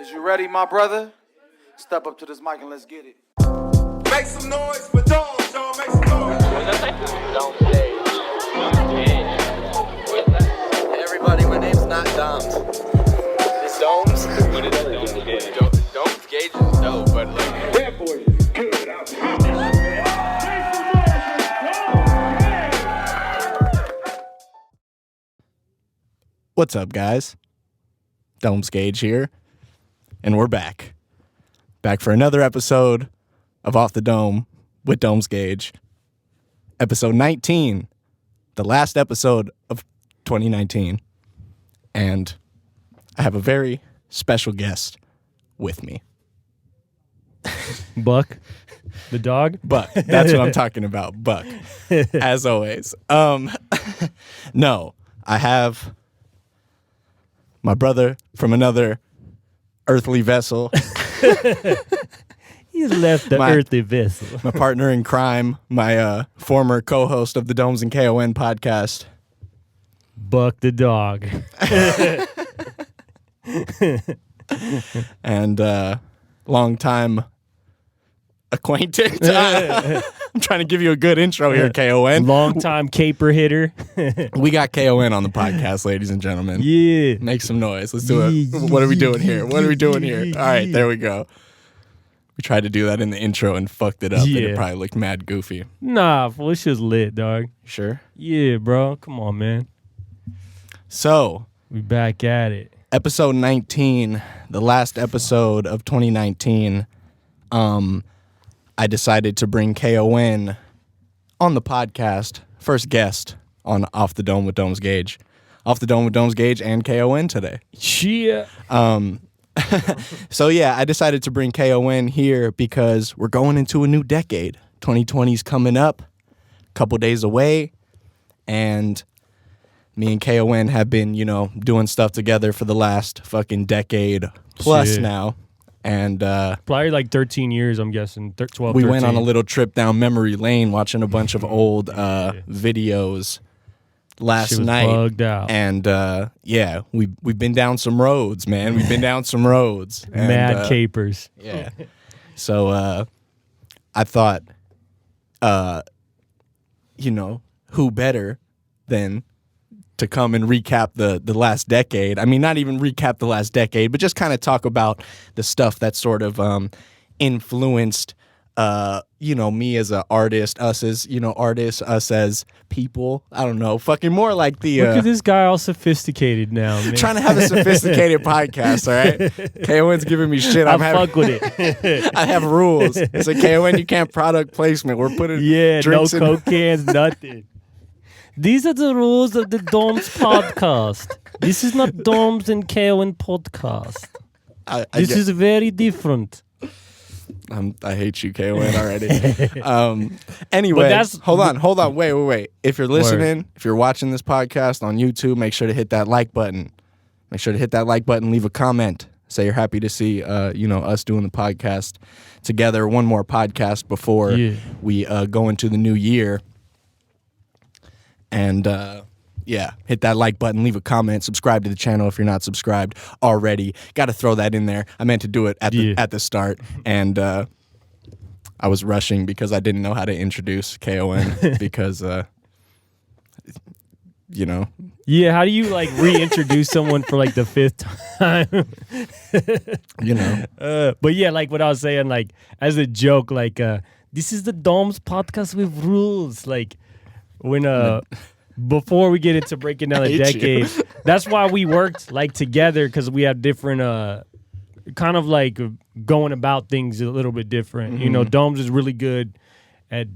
Is you ready, my brother? Step up to this mic and let's get it. Make some noise for Domes, y'all. Make some noise. Hey everybody, my name's not Doms. It's Domes. What is that? Domes Gage is dope, but like... That boy is good. I promise. What's up, guys? Domes Gage here, and we're back. Back for another episode of Off the Dome with Domes Gage. Episode 19, the last episode of 2019. And I have a very special guest with me. Buck, the dog? Buck, that's what I'm talking about, Buck, as always. No, I have my brother from another earthly vessel. He's left the earthly vessel. My partner in crime, my former co-host of the Domes and K.O.N. podcast. Buck the dog. And long-time acquaintance. I'm trying to give you a good intro here, K.O.N. Long-time caper hitter. We got K.O.N. on the podcast, ladies and gentlemen. Yeah. Make some noise. Let's do it. What are we doing here? What are we doing here? All right, there we go. We tried to do that in the intro and fucked it up, and it probably looked mad goofy. Nah, fool, this shit's lit, dog. Sure? Yeah, bro. Come on, man. So, We back at it. episode 19, the last episode of 2019, I decided to bring K.O.N. on the podcast, first guest on Off the Dome with Domes Gage. Off the Dome with Domes Gage and K.O.N. today. Yeah. So yeah, I decided to bring K.O.N. here because we're going into a new decade. 2020's coming up, a couple days away, and me and K.O.N. have been, doing stuff together for the last fucking decade plus Shit. now. And Probably like 13 years, I'm guessing. 12, we 13. went on a little trip down memory lane watching a bunch of old videos last Shit was night. bugged out. And yeah, we've been down some roads, man. We've been down some roads. And, Mad capers. Yeah. So I thought, who better than to come and recap the last decade. I mean, not even recap the last decade, but just kind of talk about the stuff that sort of influenced, me as an artist, us as, artists, us as people. I don't know, fucking more like the... Look at this guy all sophisticated now, man. Trying to have a sophisticated podcast, all right? K.O.N.'s giving me shit. I fuck with it. I have rules. It's like, K.O.N., you can't product placement. We're putting drinks no Coke cans, nothing. These are the rules of the Domes podcast. This is not Domes and K.O.N. podcast. This is very different. I hate you, K.O.N. already. Anyway, hold on. Wait. If you're listening, if you're watching this podcast on YouTube, make sure to hit that like button. Leave a comment. Say you're happy to see, us doing the podcast together. One more podcast before we go into the new year. And, hit that like button, leave a comment, subscribe to the channel if you're not subscribed already. Got to throw that in there. I meant to do it at the start, and I was rushing because I didn't know how to introduce K.O.N. because, Yeah, how do you, reintroduce someone for, the fifth time? But, yeah, like what I was saying, as a joke, this is the Domes podcast with rules, when before we get into breaking down the decade, that's why we worked together, because we have different kind of going about things a little bit different. Mm-hmm. Domes is really good at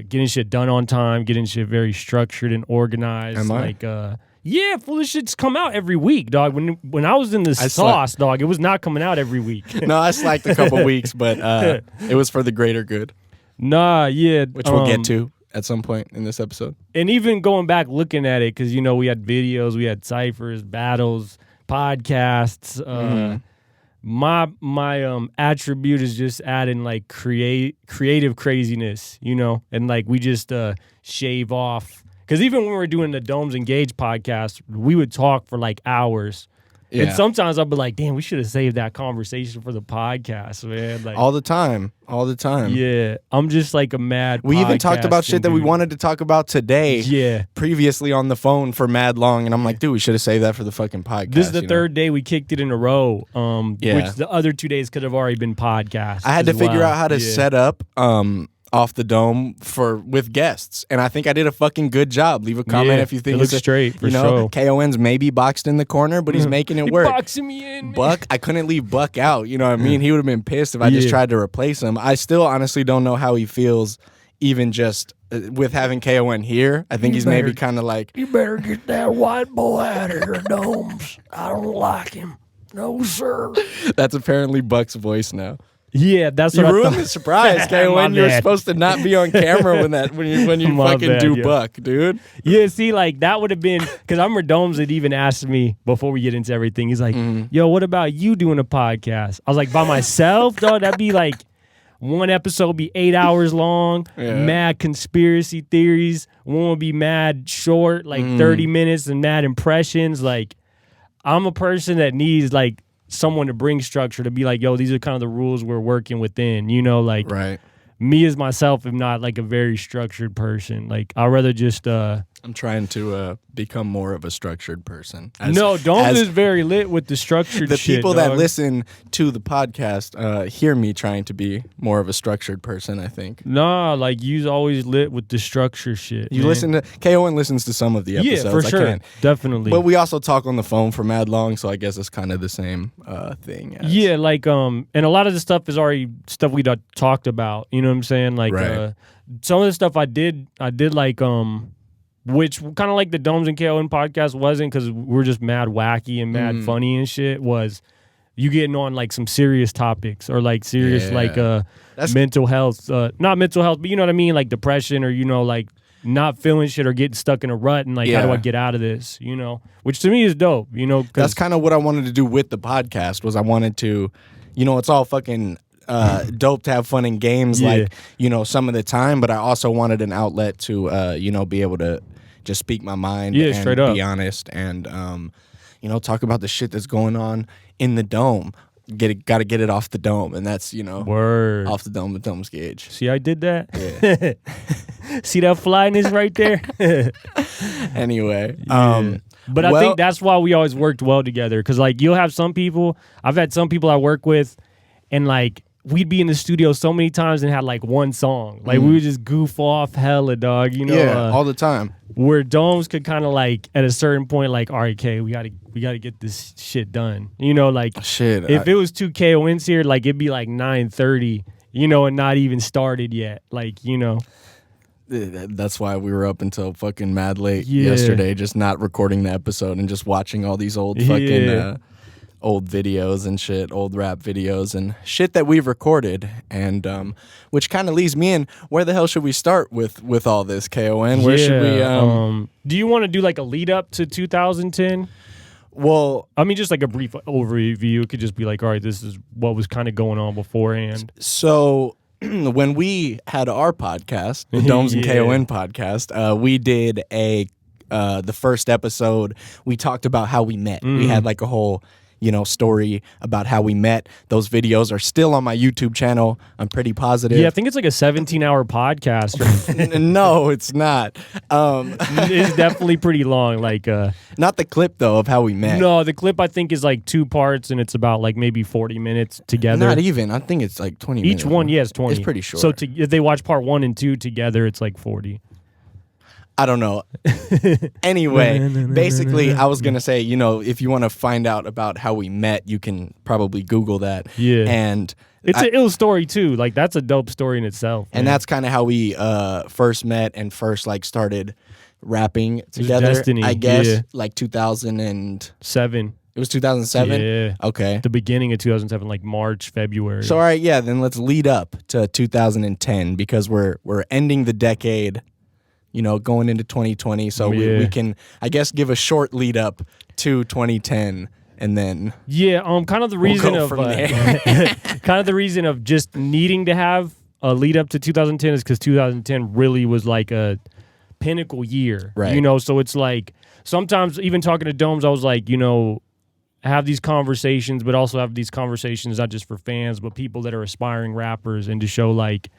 getting shit done on time, getting shit very structured and organized. Am I? Yeah, foolish shit's come out every week, dog. When I was in the sauce, dog, it was not coming out every week. No, I slacked a couple weeks, but it was for the greater good. Nah, yeah. Which we'll get to at some point in this episode. And even going back looking at it, because, we had videos, we had ciphers, battles, podcasts. My attribute is just adding creative craziness, and we just shave off. Because even when we were doing the Domes Engage podcast, we would talk for hours. And sometimes I'll be like, damn, we should have saved that conversation for the podcast, man. Like all the time. Yeah, I'm just like a mad. We even talked about shit that we wanted to talk about today. Yeah, previously on the phone for mad long, and I'm like, dude, we should have saved that for the fucking podcast. This is the third day we kicked it in a row. Which the other 2 days could have already been podcasts. I had to figure out how to set up Off the Dome with guests, and I think I did a fucking good job. Leave a comment if you think it looks straight. For sure. K.O.N's maybe boxed in the corner, but he's making it work. Boxing me in, man. Buck, I couldn't leave Buck out. You know what I mean? He would have been pissed if I just tried to replace him. I still honestly don't know how he feels, even just with having K.O.N here. I think he's maybe kind of like, you better get that white boy out of here, Domes. I don't like him. No, sir. That's apparently Buck's voice now. Yeah, that's you what I ruined thought. the surprise, K.O.N. You're supposed to not be on camera when you fucking do Buck, dude. Yeah, see, like that would have been because I remember Domes had even asked me before we get into everything. He's like, "Yo, what about you doing a podcast?" I was like, "By myself, dog. That'd be like one episode be 8 hours long, mad conspiracy theories. One would be mad short, like 30 minutes, and mad impressions. Like, I'm a person that needs like." Someone to bring structure to be like, yo, these are kind of the rules we're working within, you know, like me as myself am not like a very structured person. Like I'd rather just I'm trying to become more of a structured person. Domes is very lit with the structured the shit, people dog. that listen to the podcast hear me trying to be more of a structured person, I think. Nah, like you's always lit with the structure shit. You listen to K.O.N. listens to some of the episodes. Yeah, for sure. Definitely. But we also talk on the phone for mad long, so I guess it's kind of the same thing. Yeah, like and a lot of the stuff is already stuff we talked about. You know what I'm saying? Like some of the stuff I did like which kind of like the Domes and K.O.N. podcast wasn't because we're just mad wacky and mad funny and shit, was you getting on like some serious topics or like serious like mental health, not mental health, but you know what I mean, like depression or, you know, like not feeling shit or getting stuck in a rut and like how do I get out of this, you know, which to me is dope, you know. That's kind of what I wanted to do with the podcast was I wanted to, you know, it's all fucking dope to have fun in games like, you know, some of the time, but I also wanted an outlet to, you know, be able to just speak my mind and straight up. Be honest and, you know, talk about the shit that's going on in the dome. Got to get it off the dome, and that's, you know, off the dome with Domes Gage. See, I did that. Yeah. See that flyness right there. Anyway, but I think that's why we always worked well together. Because like you'll have some people, I've had some people I work with, and like we'd be in the studio so many times and had like one song. Like we would just goof off hella, dog. You know, all the time. Where Domes could kind of like at a certain point, like, all right, K, we gotta get this shit done. You know, like if it was 2 K.O.Ns here, like it'd be like 9:30, you know, and not even started yet. Like, you know. That's why we were up until fucking mad late yesterday, just not recording the episode and just watching all these old fucking old videos and shit, old rap videos and shit that we've recorded, and which kind of leads me in. Where the hell should we start with all this, K.O.N.? Where should we? Do you want to do like a lead up to 2010? Well, I mean, just like a brief overview. It could just be like, all right, this is what was kind of going on beforehand. So when we had our podcast, the Domes and K.O.N. podcast, we did the first episode. We talked about how we met. We had like a whole, you know, story about how we met. Those videos are still on my YouTube channel. I'm pretty positive. Yeah, I think it's like a 17-hour podcast. No, it's not. It's definitely pretty long. Like, not the clip though of how we met. No, the clip I think is like 2 parts, and it's about like maybe 40 minutes together. Not even. I think it's like 20 minutes. Each one, yes, 20. It's pretty short. So if they watch part 1 and 2 together, it's like 40. I don't know. Anyway, basically, I was going to say, you know, if you want to find out about how we met, you can probably Google that. Yeah. And it's an ill story, too. Like, that's a dope story in itself. And that's kind of how we first met and first, like, started rapping together. Destiny, I guess, like 2007. It was 2007? Yeah. Okay. The beginning of 2007, like March, February. So, all right, yeah, then let's lead up to 2010 because we're ending the decade, you know, going into 2020. So we can, I guess, give a short lead up to 2010 and then kind of the reason we'll go from there. kind of the reason of just needing to have a lead up to 2010 is because 2010 really was like a pinnacle year. Right. You know, so it's like sometimes even talking to Domes, I was like, you know, have these conversations, but also have these conversations not just for fans, but people that are aspiring rappers, and to show like,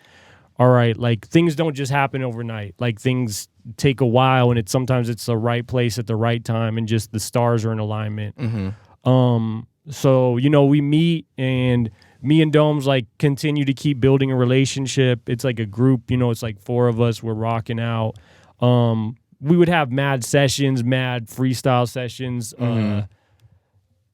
all right, like things don't just happen overnight. Like things take a while, and sometimes it's the right place at the right time, and just the stars are in alignment. So we meet, and me and Domes like continue to keep building a relationship. It's like a group, it's like 4 of us. We're rocking out. We would have mad sessions, mad freestyle sessions.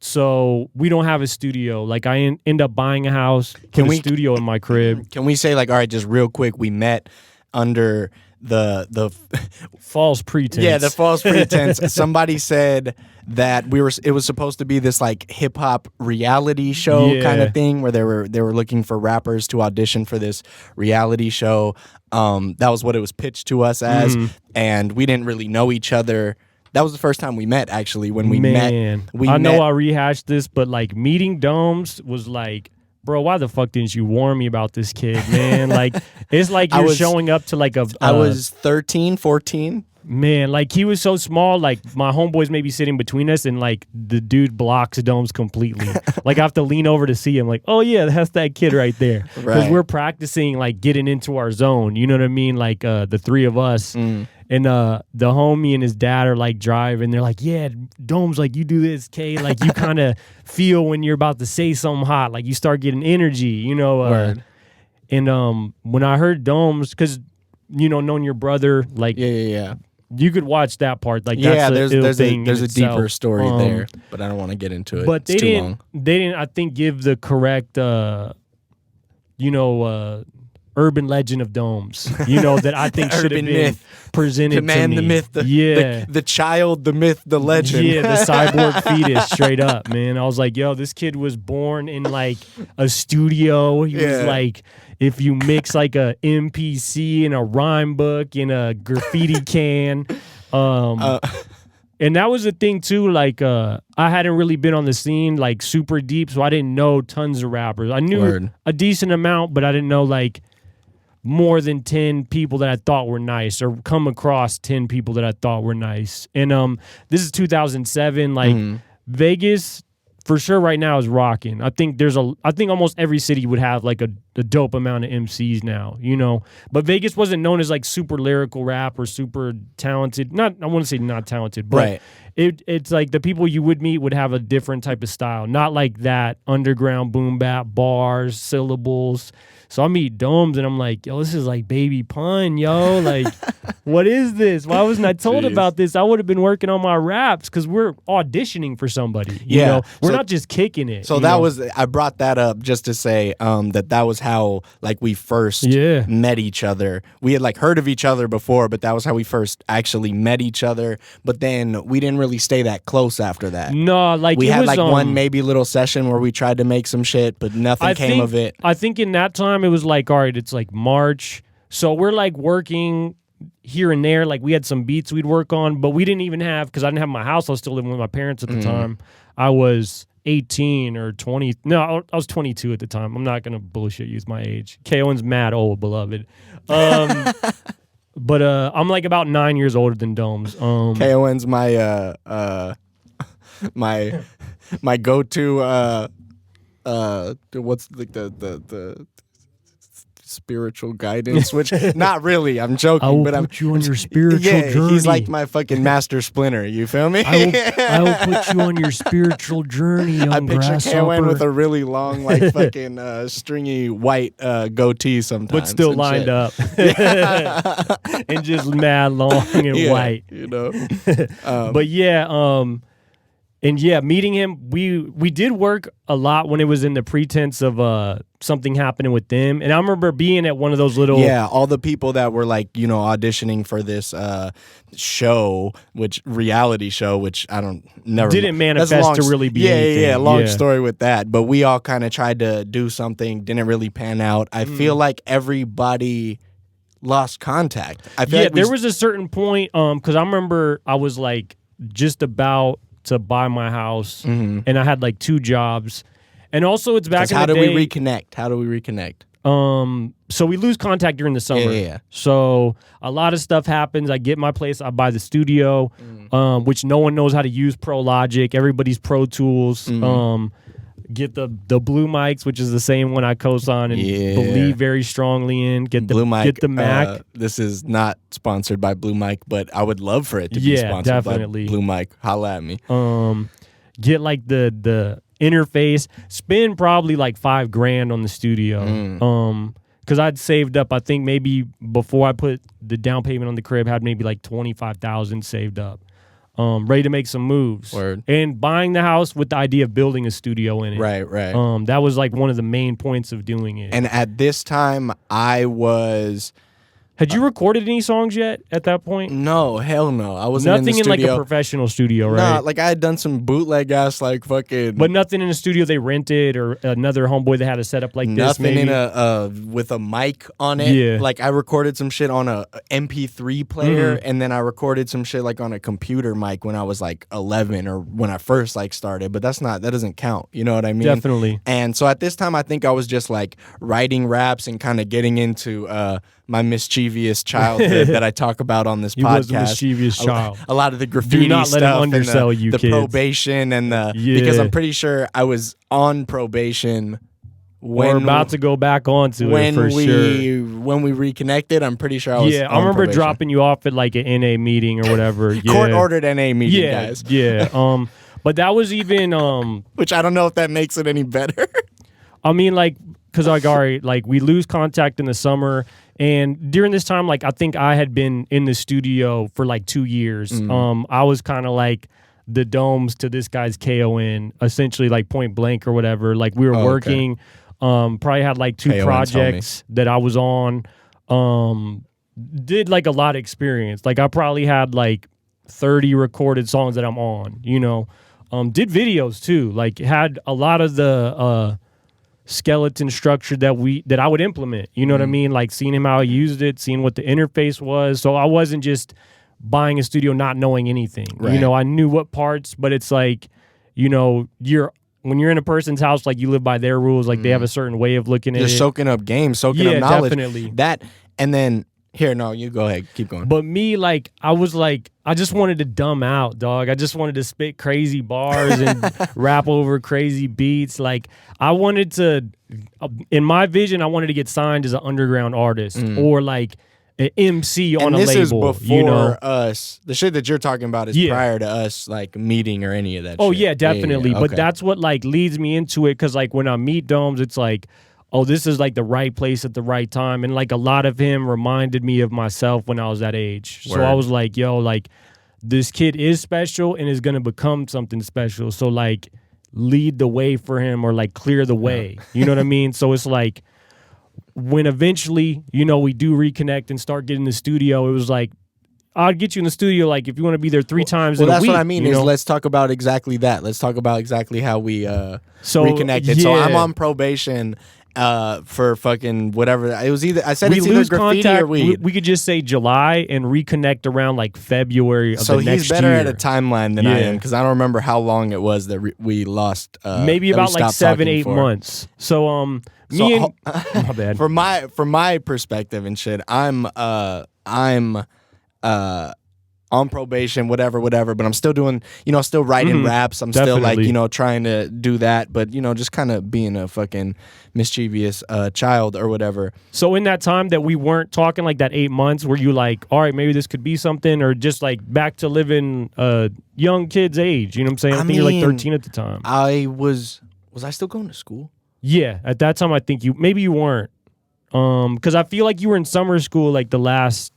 So we don't have a studio. Like I end up buying a house, put a studio in my crib. Can we say like, all right, just real quick, we met under the false pretense. Yeah, the false pretense. Somebody said that it was supposed to be this like hip hop reality show kind of thing, where they were looking for rappers to audition for this reality show. That was what it was pitched to us as, and we didn't really know each other. That was the first time we met, actually. When we met, I know I rehashed this, but like meeting Domes was like, bro, why the fuck didn't you warn me about this kid, man? Like, it's like you're showing up to like I was 13, 14. Man, like he was so small, like my homeboys may be sitting between us, and like the dude blocks Domes completely. Like I have to lean over to see him, like, oh yeah, that's that kid right there. Because we're practicing like getting into our zone, you know what I mean? Like the 3 of us. And the homie and his dad are like driving. They're like, yeah, Domes, like you do this, K. Like you kind of feel when you're about to say something hot. Like you start getting energy, And when I heard Domes, because, knowing your brother, like. Yeah. You could watch that part. Like that's there's a deeper story there, but I don't want to get into it. But it's too long. They didn't, I think, give the correct, urban legend of Domes, that I think should have been presented the man, to me. The myth, the child, the myth, the legend. Yeah, the cyborg fetus, straight up, man. I was like, yo, this kid was born in like a studio. He was like, if you mix like a MPC and a rhyme book in a graffiti can. And that was the thing too, like I hadn't really been on the scene like super deep, so I didn't know tons of rappers. I knew a decent amount, but I didn't know like more than 10 people that I thought were nice, or come across 10 people that I thought were nice. And this is 2007, like Vegas for sure right now is rocking. I think almost every city would have like a dope amount of MCs now, But Vegas wasn't known as like super lyrical rap or super talented. I want to say not talented, but it's like the people you would meet would have a different type of style. Not like that underground boom bap, bars, syllables. So I meet Domes and I'm like, yo, this is like Baby Pun, yo. Like, what is this? Why wasn't I told about this? I would have been working on my raps, because we're auditioning for somebody. You know? We're not just kicking it. So I brought that up just to say that was how like we first met each other. We had like heard of each other before, but that was how we first actually met each other. But then we didn't really stay that close after that. No, like we had like one maybe little session where we tried to make some shit, but nothing came of it. I think in that time it was like, all right, it's like March, so we're like working here and there. Like we had some beats we'd work on, but we didn't even have, because I didn't have my house. I was still living with my parents at the time. I was 18 or 20. No, I was 22 at the time. I'm not gonna bullshit use my age. K.O.N's mad old, beloved. But I'm like about 9 years older than Domes. K.O.N's my my go-to what's like the spiritual guidance, which not really, I'm joking. I will but put you on your spiritual journey. He's like my fucking master splinter, you feel me? I will put you on your spiritual journey, young I picture K.O.N with a really long, like fucking stringy white goatee sometimes. But still lined up. And just mad long and white. But and meeting him, we did work a lot when it was in the pretense of something happening with them. And I remember being at one of those little... Yeah, all the people that were like, auditioning for this show, reality show, which didn't manifest to really be anything. Yeah, long story with that. But we all kind of tried to do something, didn't really pan out. I feel like everybody lost contact. I feel like there was a certain point, because I remember I was like just about to buy my house, and I had like 2 jobs. And also it's back in the day. How do we reconnect? So we lose contact during the summer. Yeah. So a lot of stuff happens. I get my place. I buy the studio, which no one knows how to use Pro Logic. Everybody's Pro Tools. Get the blue mics, which is the same one I co-sign and believe very strongly in. Get the Blue Mic. Get the Mac. This is not sponsored by Blue Mic, but I would love for it to be sponsored definitely. by Blue Mic. Holla at me. Get like the interface. Spend probably like $5,000 on the studio. Because I'd saved up. I think maybe before I put the down payment on the crib, had maybe like $25,000 saved up. Ready to make some moves. Word. And buying the house with the idea of building a studio in it. Right. That was like one of the main points of doing it. And at this time, I was... Had you recorded any songs yet at that point? No, hell no. I wasn't Nothing in the like studio. a professional studio, right? Nah, like I had done some bootleg ass like fucking... But nothing in a studio they rented or another homeboy that had a setup like this, Nothing maybe? in a with a mic on it. Yeah. Like I recorded some shit on a MP3 player, and then I recorded some shit like on a computer mic when I was like 11 or when I first like started. But that doesn't count. You know what I mean? Definitely. And so at this time, I think I was just like writing raps and kind of getting into my mischievous childhood that I talk about on this You podcast. was a mischievous child. A lot of the graffiti Do not let him stuff undersell and you, the kids. probation and the because Yeah. I'm pretty sure I was on probation. We're about to go back onto it for sure. When we reconnected, I'm pretty sure I was. Yeah, I on remember probation. dropping you off at like an NA meeting or whatever. Yeah. Court ordered NA meeting, guys. Yeah. But that was even Which I don't know if that makes it any better. I mean, like, because like, all right, like we lose contact in the summer, and during this time, like I think I had been in the studio for like 2 years. I was kind of like the Domes to this guy's K.O.N, essentially like point blank or whatever. Like we were working. Probably had like 2 K.O.N's projects that I was on. Did like a lot of experience. Like I probably had like 30 recorded songs that I'm on, you know. Did videos too. Like had a lot of the skeleton structure that I would implement. You know what I mean? Like seeing him how he used it, seeing what the interface was. So I wasn't just buying a studio not knowing anything. Right. You know, I knew what parts, but it's like, you know, when you're in a person's house, like you live by their rules, like they have a certain way of looking at it. Just soaking up game, soaking up knowledge. Definitely. That and then here, no, you go ahead, keep going. But me, like, I was like, I just wanted to dumb out, dog. I just wanted to spit crazy bars and rap over crazy beats. Like, I wanted to, in my vision, I wanted to get signed as an underground artist or like an MC on and a this label. is before you know? us. The shit that you're talking about is prior to us like meeting or any of that. Oh shit. yeah, definitely. But okay. that's what like leads me into it, because like when I meet Domes, it's like, oh, this is like the right place at the right time. And like a lot of him reminded me of myself when I was that age. Word. So I was like, yo, like this kid is special and is going to become something special. So like lead the way for him, or like clear the way. You know what I mean? So it's like when eventually, you know, we do reconnect and start getting the studio, it was like, I'll get you in the studio, like if you want to be there 3 times in a week. Well, that's what I mean. You Is know? let's talk about exactly that. Let's talk about exactly how we So, reconnected. So yeah. I'm on probation for fucking whatever. It was either I said We it's either lose graffiti contact. or weed. We could just say July and reconnect around like February of So the next he's better year. at a timeline than I Yeah. am, because I don't remember how long it was that we lost. Maybe that we about like stopped 7-8 talking for. months. So me and my bad. From my perspective and shit, I'm on probation, whatever, but I'm still doing, you know, still writing raps. I'm still like, Definitely. you know, trying to do that, but you know, just kind of being a fucking mischievous child or whatever. So in that time that we weren't talking, like that 8 months, were you like, all right, maybe this could be something, or just like back to living a young kid's age? You know what I'm saying? I think you're like mean, 13 at the time. Was I still going to school? Yeah, at that time I think maybe you weren't. Because I feel like you were in summer school like the last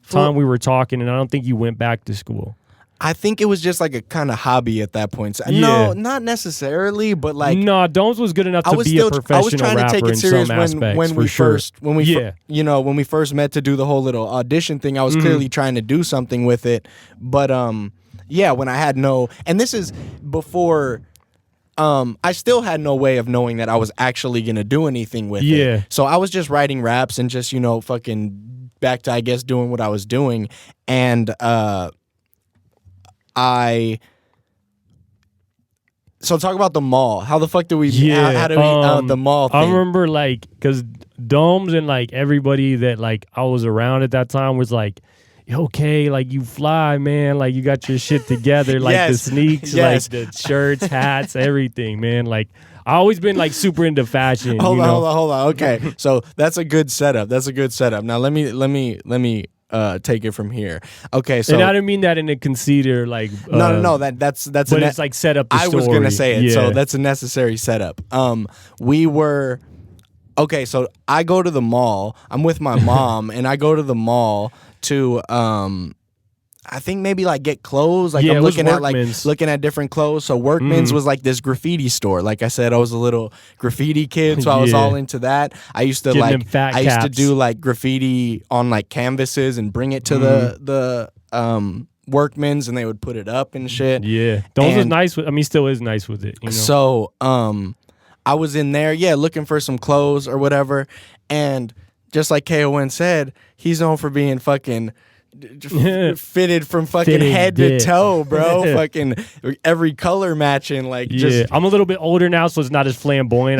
time we were talking, and I don't think you went back to school. I think it was just like a kind of hobby at that point. So, Yeah. No, not necessarily, but like No, Domes was good enough I to was be still a professional I was trying to take rapper it serious in some aspects, when we for sure. first when we when we first met to do the whole little audition thing. I was clearly trying to do something with it, but yeah, when I had no, and this is before. I still had no way of knowing that I was actually gonna do anything with Yeah. it. So I was just writing raps and just, you know, fucking back to, I guess, doing what I was doing. And so talk about the mall. How the fuck did we? How did we? The mall thing. I remember like because Domes and like everybody that like I was around at that time was like, okay, like you fly, man, like you got your shit together, like the sneaks, like the shirts, hats, everything, man. Like I always been like super into fashion. Hold on. Okay, so that's a good setup. Now let me take it from here. Okay, so and I didn't mean that in a conceit or like no. That's but it's like set up. The I was gonna say it, so that's a necessary setup. We were. Okay, so I go to the mall. I'm with my mom, and I go to the mall to I think maybe like get clothes. Like I'm looking at different clothes. So Workman's was like this graffiti store. Like I said, I was a little graffiti kid, so I was all into that. I used to do like graffiti on like canvases and bring it to the Workman's, and they would put it up and shit. Yeah, Domes was nice. Still is nice with it. You know? So I was in there, looking for some clothes or whatever, and just like K.O.N said, he's known for being fucking fitted from fucking head to toe, bro. Fucking every color matching, like I'm a little bit older now, so it's not as flamboyant.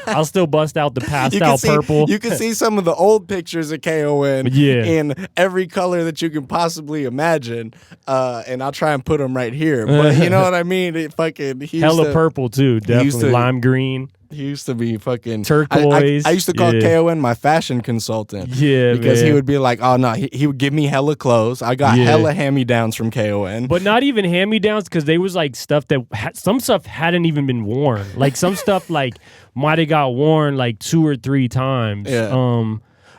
I'll still bust out the pastel purple. You can see some of the old pictures of K.O.N. in every color that you can possibly imagine, and I'll try and put them right here. But you know what I mean? Hella purple too, definitely lime green. He used to be fucking turquoise. I used to call K.O.N my fashion consultant. Yeah, because man. He would be like, oh no, he would give me hella clothes. I got hella hand-me-downs from K.O.N. But not even hand-me-downs, because they was like stuff that some stuff hadn't even been worn. Like some stuff like might have got worn like 2 or 3 times. Yeah.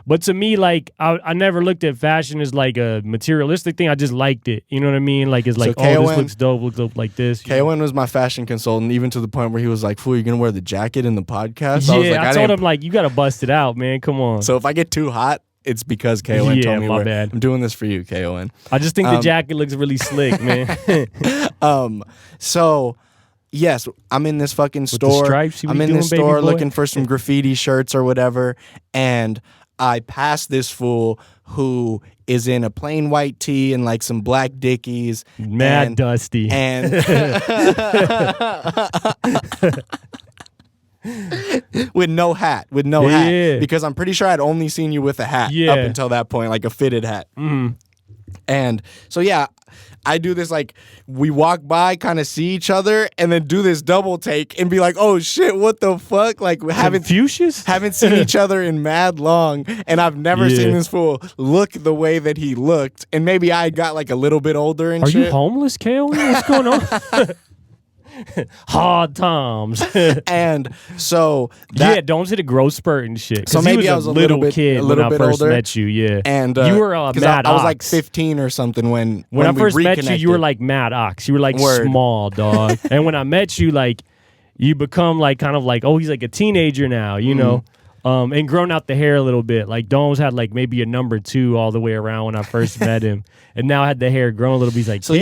But to me, like I never looked at fashion as like a materialistic thing. I just liked it. You know what I mean? Like it's like, K.O.N. this looks dope like this. K.O.N was my fashion consultant, even to the point where he was like, "Fool, you're gonna wear the jacket in the podcast?" I told him like, you gotta bust it out, man. Come on. So if I get too hot, it's because K.O.N told me. My bad. I'm doing this for you, K.O.N. I just think the jacket looks really slick, man. So. Yes, I'm in this fucking store. I'm in this store looking for some graffiti shirts or whatever, and I pass this fool who is in a plain white tee and like some black Dickies. Mad dusty. And with no hat. Because I'm pretty sure I'd only seen you with a hat up until that point, like a fitted hat. Mm-hmm. And so, I do this, like, we walk by, kind of see each other, and then do this double take and be like, oh shit, what the fuck? Like, we haven't seen each other in mad long, and I've never seen this fool look the way that he looked. And maybe I got like a little bit older and shit. Are you homeless, K.O.N? What's going on? Hard times. And so Domes hit a growth spurt and shit. So maybe I was a little kid when I first older. met you. Yeah, and you were Mad Ox. I was like 15 or something when I we first reconnected. met you. You were like Mad Ox. You were like small, dog. And when I met you, like you become like kind of like, oh, he's like a teenager now, you know. And grown out the hair a little bit. Like Domes had like maybe a number 2 all the way around when I first met him, and now had the hair grown a little bit. He's like, so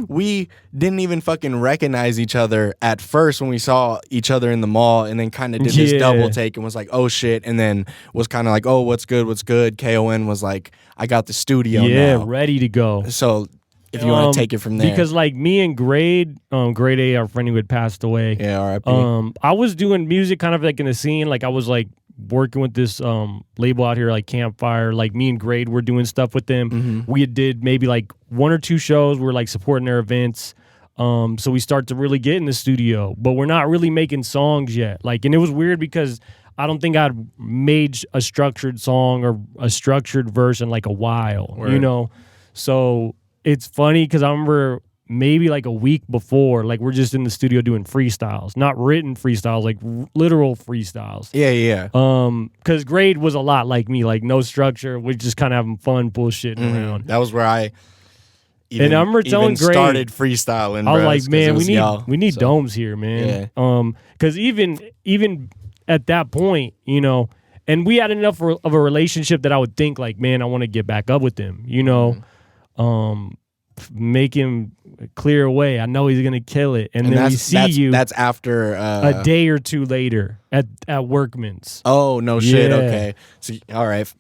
we didn't even fucking recognize each other at first when we saw each other in the mall, and then kind of did this double take and was like, oh shit, and then was kind of like, oh, what's good? K.O.N was like, I got the studio now, ready to go. So if you want to take it from there, because like me and Grade A, our friend who had passed away, R.I.P. I was doing music kind of like in the scene, like I was like working with this label out here, like Campfire. Like me and Grade were doing stuff with them. Mm-hmm. We did maybe like 1 or 2 shows. We're like supporting their events. So we start to really get in the studio, but we're not really making songs yet. Like, and it was weird because I don't think I'd made a structured song or a structured verse in like a while, you know? So it's funny because I remember maybe like a week before, like we're just in the studio doing freestyles, not written freestyles, like literal freestyles. Yeah. Because Grade was a lot like me, like no structure. We're just kind of having fun, bullshitting around. That was where I and I remember telling Grade, started freestyling. I was like, man, we need Domes here, man. Yeah. Because even at that point, you know, and we had enough of a relationship that I would think like, man, I want to get back up with him, you know. Make him clear away. I know he's gonna kill it, and then we see you. That's after a day or 2 later at Workman's. Oh no shit. Okay. So all right.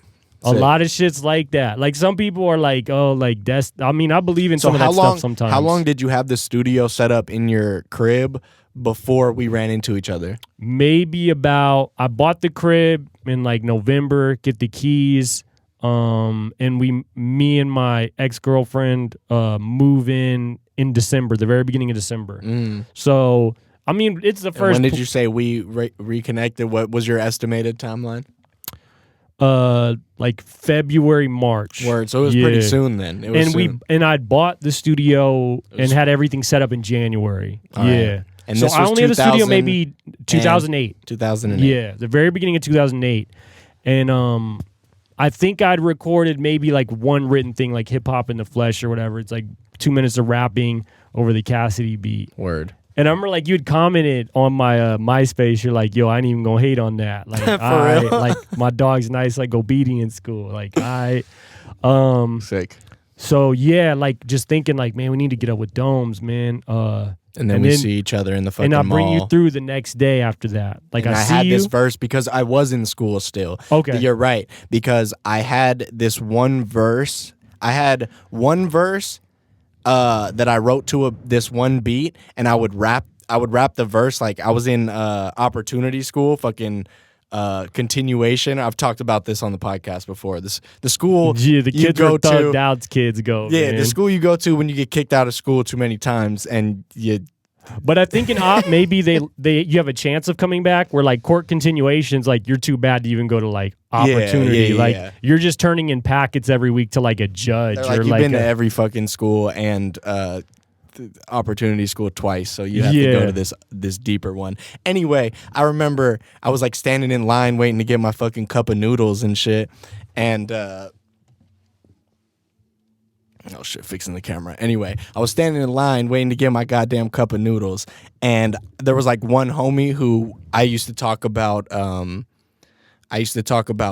A lot of shit's like that. Like some people are like, oh, like that's. I mean, I believe in some of that stuff sometimes. How long did you have the studio set up in your crib before we ran into each other? Maybe about, I bought the crib in like November, get the keys, and me and my ex-girlfriend move in December, the very beginning of December. So I mean, it's the first. And when did you say we reconnected? What was your estimated timeline? Like February, March. Word. So it was pretty soon then. It was and I'd bought the studio and had everything set up in January. Right. And so this I was only had the studio maybe 2008. 2008. Yeah, the very beginning of 2008. And I think I'd recorded maybe like one written thing, like Hip Hop in the Flesh or whatever. It's like 2 minutes of rapping over the Cassidy beat. Word. And I remember like you'd commented on my MySpace. You're like, yo, I ain't even gonna hate on that. Like, real? like my dog's nice, like obedient school. Like Sick. So yeah, like just thinking like, man, we need to get up with Domes, man. And then we see each other in the fucking mall. mall. And I bring you through the next day after that. Like and I had see this you. verse because I was in school still. Okay. You're right. Because I had this one verse. I had one verse that I wrote to this one beat, and I would rap the verse like I was in opportunity school, fucking continuation. I've talked about this on the podcast before. The school the kids you go where thugged to, out kids go. yeah, man. the school you go to when you get kicked out of school too many times, and you. But I think in op maybe you have a chance of coming back. Where like court continuations, like you're too bad to even go to like opportunity. Yeah. You're just turning in packets every week to like a judge. They're like, or you've like been to every fucking school and opportunity school twice, so you have to go to this deeper one. Anyway, I remember I was like standing in line waiting to get my fucking cup of noodles and shit, and oh shit, fixing the camera. Anyway, I was standing in line waiting to get my goddamn cup of noodles, and there was like one homie who I used to talk about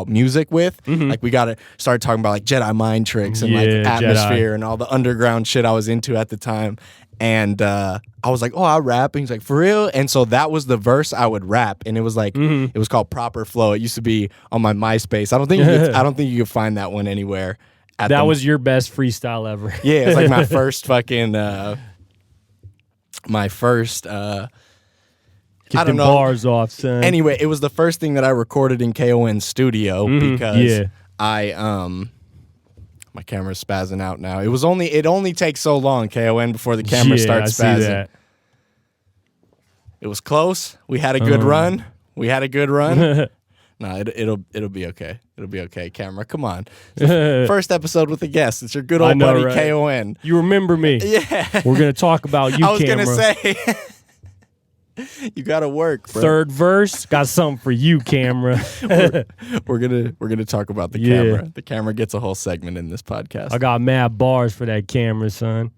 music with. Like we gotta start talking about like Jedi mind tricks and like atmosphere and all the underground shit I was into at the time. And I was like, oh, I rap. And he's like, for real? And so that was the verse I would rap, and it was like it was called Proper Flow. It used to be on my MySpace. I don't think you could find that one anywhere. That was your best freestyle ever. Yeah, it was like my first fucking Get I don't them know. bars off, son. Anyway, it was the first thing that I recorded in K.O.N studio because I my camera's spazzing out now. It only takes so long, K.O.N, before the camera starts I spazzing. see that. It was close. We had a good run. No, it'll be okay. It'll be okay, camera. Come on. It's the first episode with a guest. It's your good old buddy, right? K.O.N. You remember me. Yeah. We're going to talk about you, I was camera. going to say, you got to work, bro. Third verse, got something for you, camera. We're gonna talk about the camera. The camera gets a whole segment in this podcast. I got mad bars for that camera, son.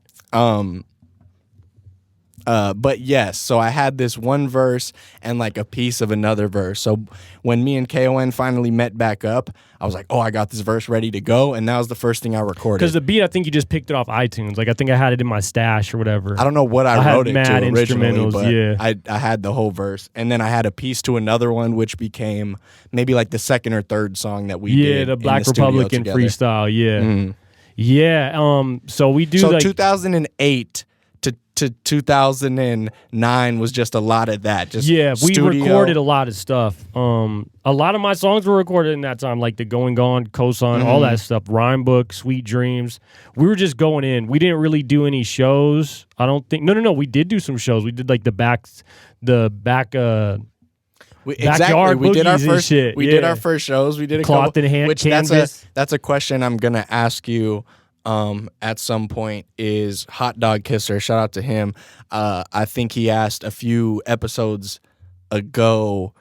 But yes, so I had this one verse and like a piece of another verse. So when me and K.O.N finally met back up, I was like, oh, I got this verse ready to go. And that was the first thing I recorded. Because the beat, I think you just picked it off iTunes. Like, I think I had it in my stash or whatever. I don't know what I wrote it mad to originally, but yeah. I had the whole verse. And then I had a piece to another one, which became maybe like the second or third song that we did. Yeah, the Black in the Republican freestyle, yeah. Mm. Yeah, so we do so like... 2008 to 2009 was just a lot of that. Just we studio. recorded a lot of stuff. A lot of my songs were recorded in that time, like the Going Gone, K.O.N, all that stuff. Rhyme Book, Sweet Dreams. We were just going in. We didn't really do any shows. I don't think. No. We did do some shows. We did like the back. Backyard We did our boogies and first. shit. We did our first shows. We did a Cloth couple, in hand, which canvas. that's a question I'm gonna ask you. At some point is Hot Dog Kisser. Shout out to him. I think he asked a few episodes ago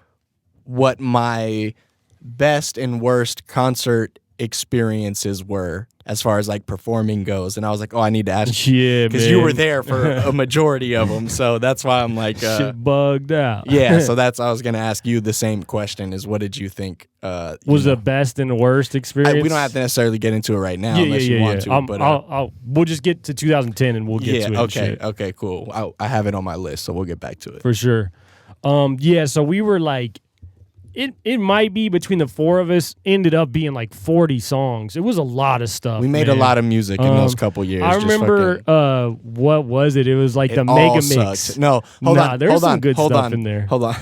what my best and worst concert experiences were as far as like performing goes, and I was like, oh, I need to ask you because you were there for a majority of them, so that's why I'm like shit bugged out. Yeah, so I was gonna ask you the same question: is what did you think was the best and worst experience? we don't have to necessarily get into it right now unless you want to. But we'll just get to 2010 and we'll get to it. Okay, cool. I have it on my list, so we'll get back to it for sure. So we were like it might be between the four of us ended up being like 40 songs. It was a lot of stuff. We made man. a lot of music in those couple years. I remember what was it? It was like the mega mix. Sucked. No, hold on. There's hold some on, good hold stuff on, in there. Hold on.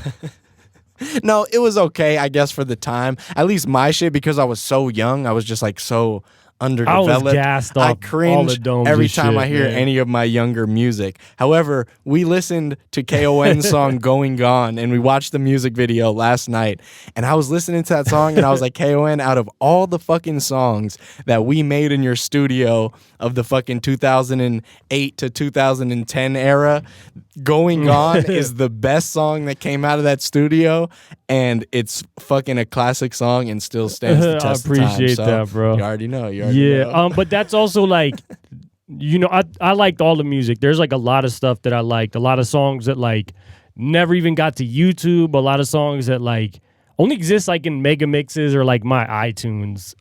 No, it was okay, I guess, for the time. At least my shit, because I was so young, I was just like so underdeveloped. I was gassed I off cringe all the domes every and time shit, I hear man. any of my younger music. However, we listened to K.O.N's song "Going Gone" and we watched the music video last night. And I was listening to that song and I was like, K.O.N, out of all the fucking songs that we made in your studio of the fucking 2008 to 2010 era, "Going Gone" is the best song that came out of that studio, and it's fucking a classic song and still stands the test I appreciate of time. So that, bro. You already know. You already know. But that's also like, you know, I liked all the music. There's like a lot of stuff that I liked. A lot of songs that like never even got to YouTube. A lot of songs that like only exist like in mega mixes or like my iTunes.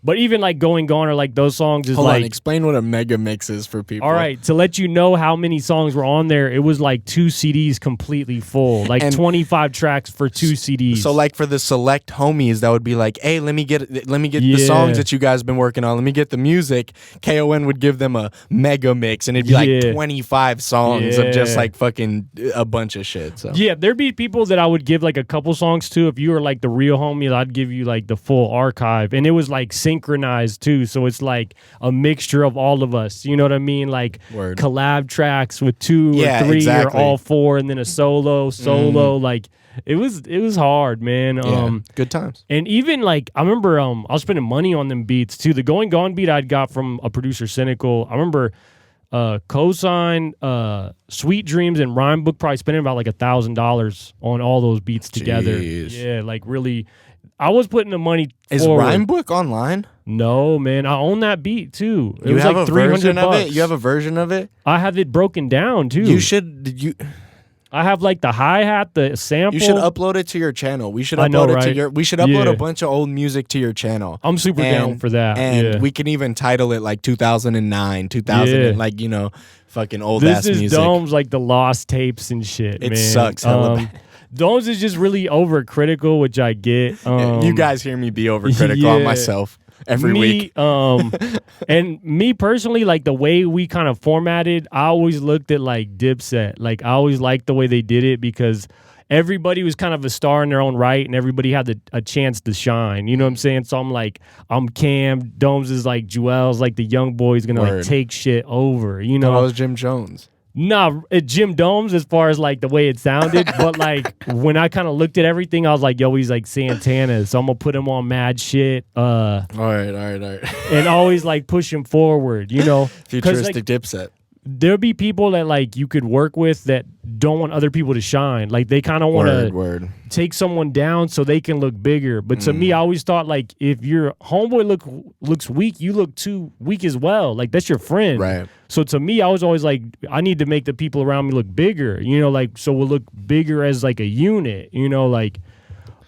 But even like "Going Gone" or like those songs is Hold like. on, explain what a mega mix is for people. All right, to let you know how many songs were on there, it was like 2 CDs completely full, like And 25 tracks for 2 CDs. So like for the select homies, that would be like, hey, let me get the Yeah. songs that you guys been working on. Let me get the music. K.O.N would give them a mega mix, and it'd be Yeah. like 25 songs of just Yeah. like fucking a bunch of shit. So yeah, there'd be people that I would give like a couple songs to. If you were like the real homie, I'd give you like the full archive, and it was like synchronized too. So it's like a mixture of all of us. You know what I mean? Like Word. collab tracks with 2 Yeah, or 3 exactly. or all 4, and then a solo. Like it was hard, man. yeah, good times. And even like I remember I was spending money on them beats too. The "Going Gone" beat I'd got from a producer, Cynical. I remember K.O.N, Sweet Dreams, and Rhyme Book probably spending about like $1,000 on all those beats together. Jeez. Yeah, like really I was putting the money Is forward. Rhyme Book online? No, man. I own that beat too. It You was have like a $300. version of it? You have a version of it? I have it broken down too. You should I have like the hi-hat, the sample. You should upload it to your channel. We should I know, upload it to right? your. We should upload Yeah. a bunch of old music to your channel. I'm super down for that. And yeah. we can even title it like 2009, 2000, Yeah. like fucking old This ass is music. Dome's like the lost tapes and shit. It man. sucks hella bad. Dome's is just really overcritical, which I get. You guys hear me be overcritical on yeah. myself every week. And me personally, like the way we kind of formatted, I always looked at like Dipset. Like I always liked the way they did it because everybody was kind of a star in their own right, and everybody had a chance to shine. You know what I'm saying? So I'm like, I'm Cam. Domes is like Joel's like the young boy's gonna Word. like take shit over. You No, know? it was Jim Jones. Nah, Jim Domes as far as like the way it sounded, but like when I kind of looked at everything, I was like, yo, he's like Santana, so I'm gonna put him on mad shit. All right. And always like push him forward, you know. 'Cause, Futuristic like, Dipset. there'll be people that like you could work with that don't want other people to shine. Like they kind of want to Word. take someone down so they can look bigger. But to me, I always thought like if your homeboy looks weak, you look too weak as well. Like that's your friend. Right. So to me, I was always like, I need to make the people around me look bigger. You know, like so we'll look bigger as like a unit. You know, like.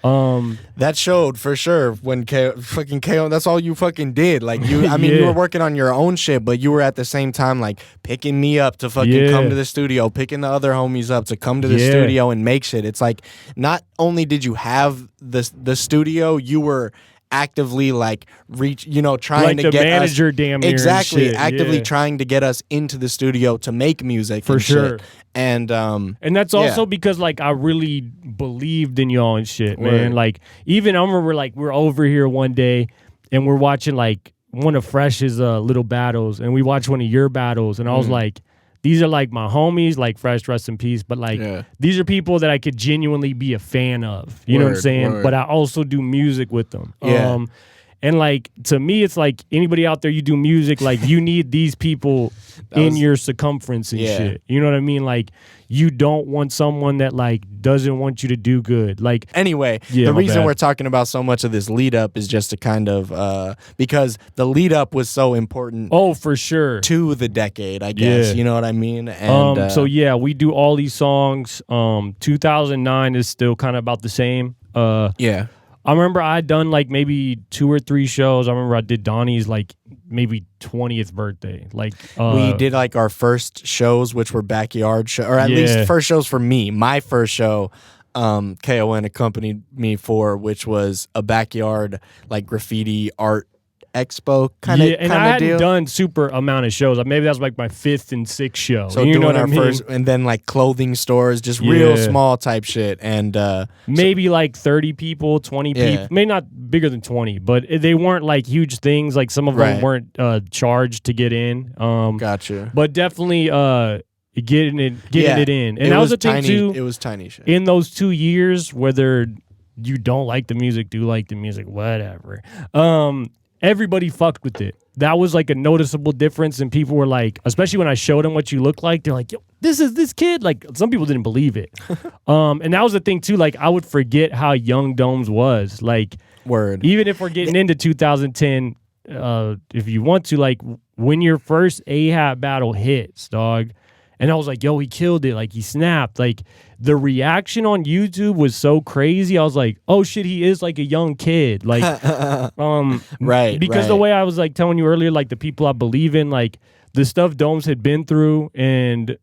That showed for sure when fucking K.O.N. That's all you fucking did. Like you, I mean, you Yeah. were working on your own shit, but you were at the same time like picking me up to fucking Yeah. come to the studio, picking the other homies up to come to the Yeah. studio and make shit. It's like not only did you have the studio, you were actively like trying Like to the get manager us, damn near and exactly shit, actively yeah. trying to get us into the studio to make music For and sure. shit. And that's yeah. also because like I really believed in y'all and shit, man. Word. Like even I remember like we're over here one day and we're watching like one of Fresh's little battles, and we watched one of your battles, and I was like, these are like my homies, like Fresh, rest in peace. But like Yeah. these are people that I could genuinely be a fan of. You know what I'm Word, saying? word. But I also do music with them. Yeah. And like to me, it's like anybody out there, you do music, like you need these people in your circumference and Yeah. shit. You know what I mean? Like you don't want someone that like doesn't want you to do good. Like Anyway, Yeah, the my reason bad. we're talking about so much of this lead up is just to kind of because the lead up was so important oh, for sure. to the decade, I guess. Yeah. You know what I mean? And So yeah, we do all these songs. 2009 is still kind of about the same. yeah. I remember I'd done like maybe 2 or 3 shows. I remember I did Donnie's like maybe 20th birthday. Like We did like our first shows, which were backyard show, or at Yeah. least first shows for me. My first show K.O.N accompanied me for, which was a backyard like graffiti art expo kind of and I hadn't deal. done super amount of shows. Like maybe that was like my 5th and 6th show. So you doing know what our I mean? first, and then like clothing stores, just real Yeah. small type shit, and Maybe like 30 people, 20 Yeah. people, maybe not bigger than 20, but they weren't like huge things. Like some of them Right. weren't charged to get in. gotcha. But definitely getting it in. And it that was the thing tiny. too. It was tiny shit. In those 2 years, whether you don't like the music, do like the music, whatever. Everybody fucked with it. That was like a noticeable difference, and people were like, especially when I showed them what you look like, they're like, "Yo, this is this kid." Like some people didn't believe it, and that was the thing too. Like I would forget how young Domes was. Like Word. even if we're getting into 2010, if you want to, like when your first AHAT battle hits, dog. And I was like, yo, he killed it. Like, he snapped. Like, the reaction on YouTube was so crazy. I was like, oh, shit, he is like a young kid. Like, Right. because the way I was like telling you earlier, like the people I believe in, like the stuff Domes had been through, and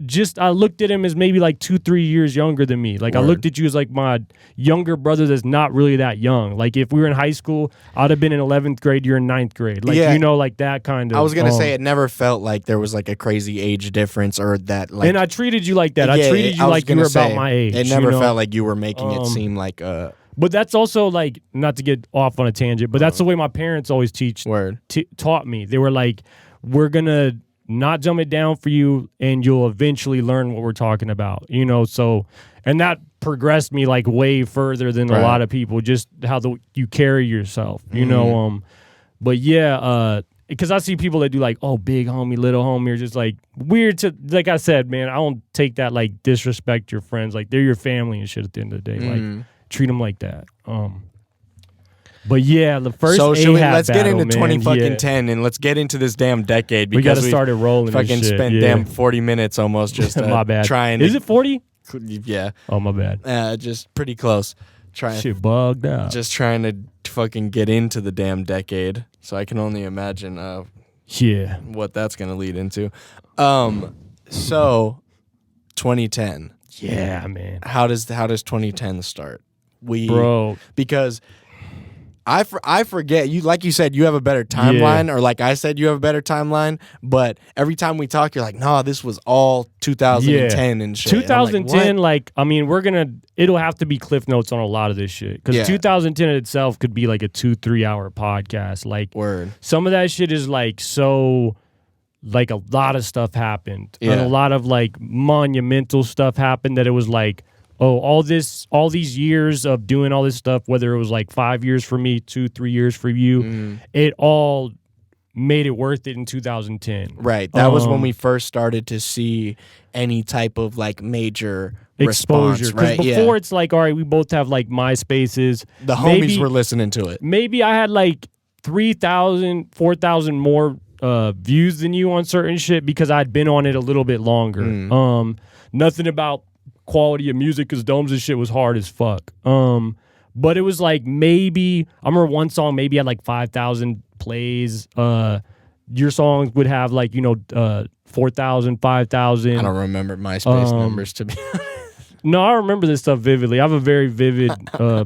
just I looked at him as maybe like 2-3 years younger than me. Like I Word. looked at you as like my younger brother that's not really that young. Like if we were in high school, I'd have been in 11th grade, you're in 9th grade. Like Yeah. you know, like that kind of. I was gonna say it never felt like there was like a crazy age difference or that like. And I treated you like that. I Yeah, treated you was like you gonna were about say, my age. It never you know? felt like you were making it seem like a But that's also like, not to get off on a tangent, but that's the way my parents always word. taught me. They were like, we're gonna not dumb it down for you, and you'll eventually learn what we're talking about. You know, so and that progressed me like way further than a Right. lot of people. Just how you carry yourself. You know, but yeah, because I see people that do like, oh, big homie, little homie, or just like weird to, like I said, man, I don't take that like disrespect your friends. Like they're your family and shit at the end of the day. Like treat them like that. But yeah, the first So should we, let's get battle, into man, 2010 and let's get into this damn decade We got because to start it rolling. fucking and shit. spent yeah. damn 40 minutes almost just my bad. trying. Is it 40? Yeah, Oh my bad. just pretty close. Trying Shit bugged out. just trying to fucking get into the damn decade. So I can only imagine Yeah. what that's gonna lead into. So 2010. Yeah, man. How does 2010 start? Bro. Because I forget, you like you said, you have a better timeline, or like I said, you have a better timeline, but every time we talk, you're like, no, this was all 2010 and shit. And I'm like, 2010, what? like, I mean, it'll have to be cliff notes on a lot of this shit. Because Yeah. 2010 in itself could be like a 2-3 hour podcast. Like, Word. some of that shit is like so, like a lot of stuff happened. And Yeah. a lot of like monumental stuff happened that it was like, oh, all these years of doing all this stuff, whether it was like 5 years for me, 2-3 years for you, it all made it worth it in 2010. Right. That was when we first started to see any type of like major Exposure. response, Because right? before it's like, all right, we both have like MySpaces. The Maybe- homies were listening to it. Maybe I had like 3,000, 4,000 more views than you on certain shit because I'd been on it a little bit longer. Nothing about quality of music because Domes and shit was hard as fuck. But it was like maybe, I remember one song maybe had like 5,000 plays. Your songs would have like, 4,000, 5,000. I don't remember MySpace numbers to be No, I remember this stuff vividly. I have a very vivid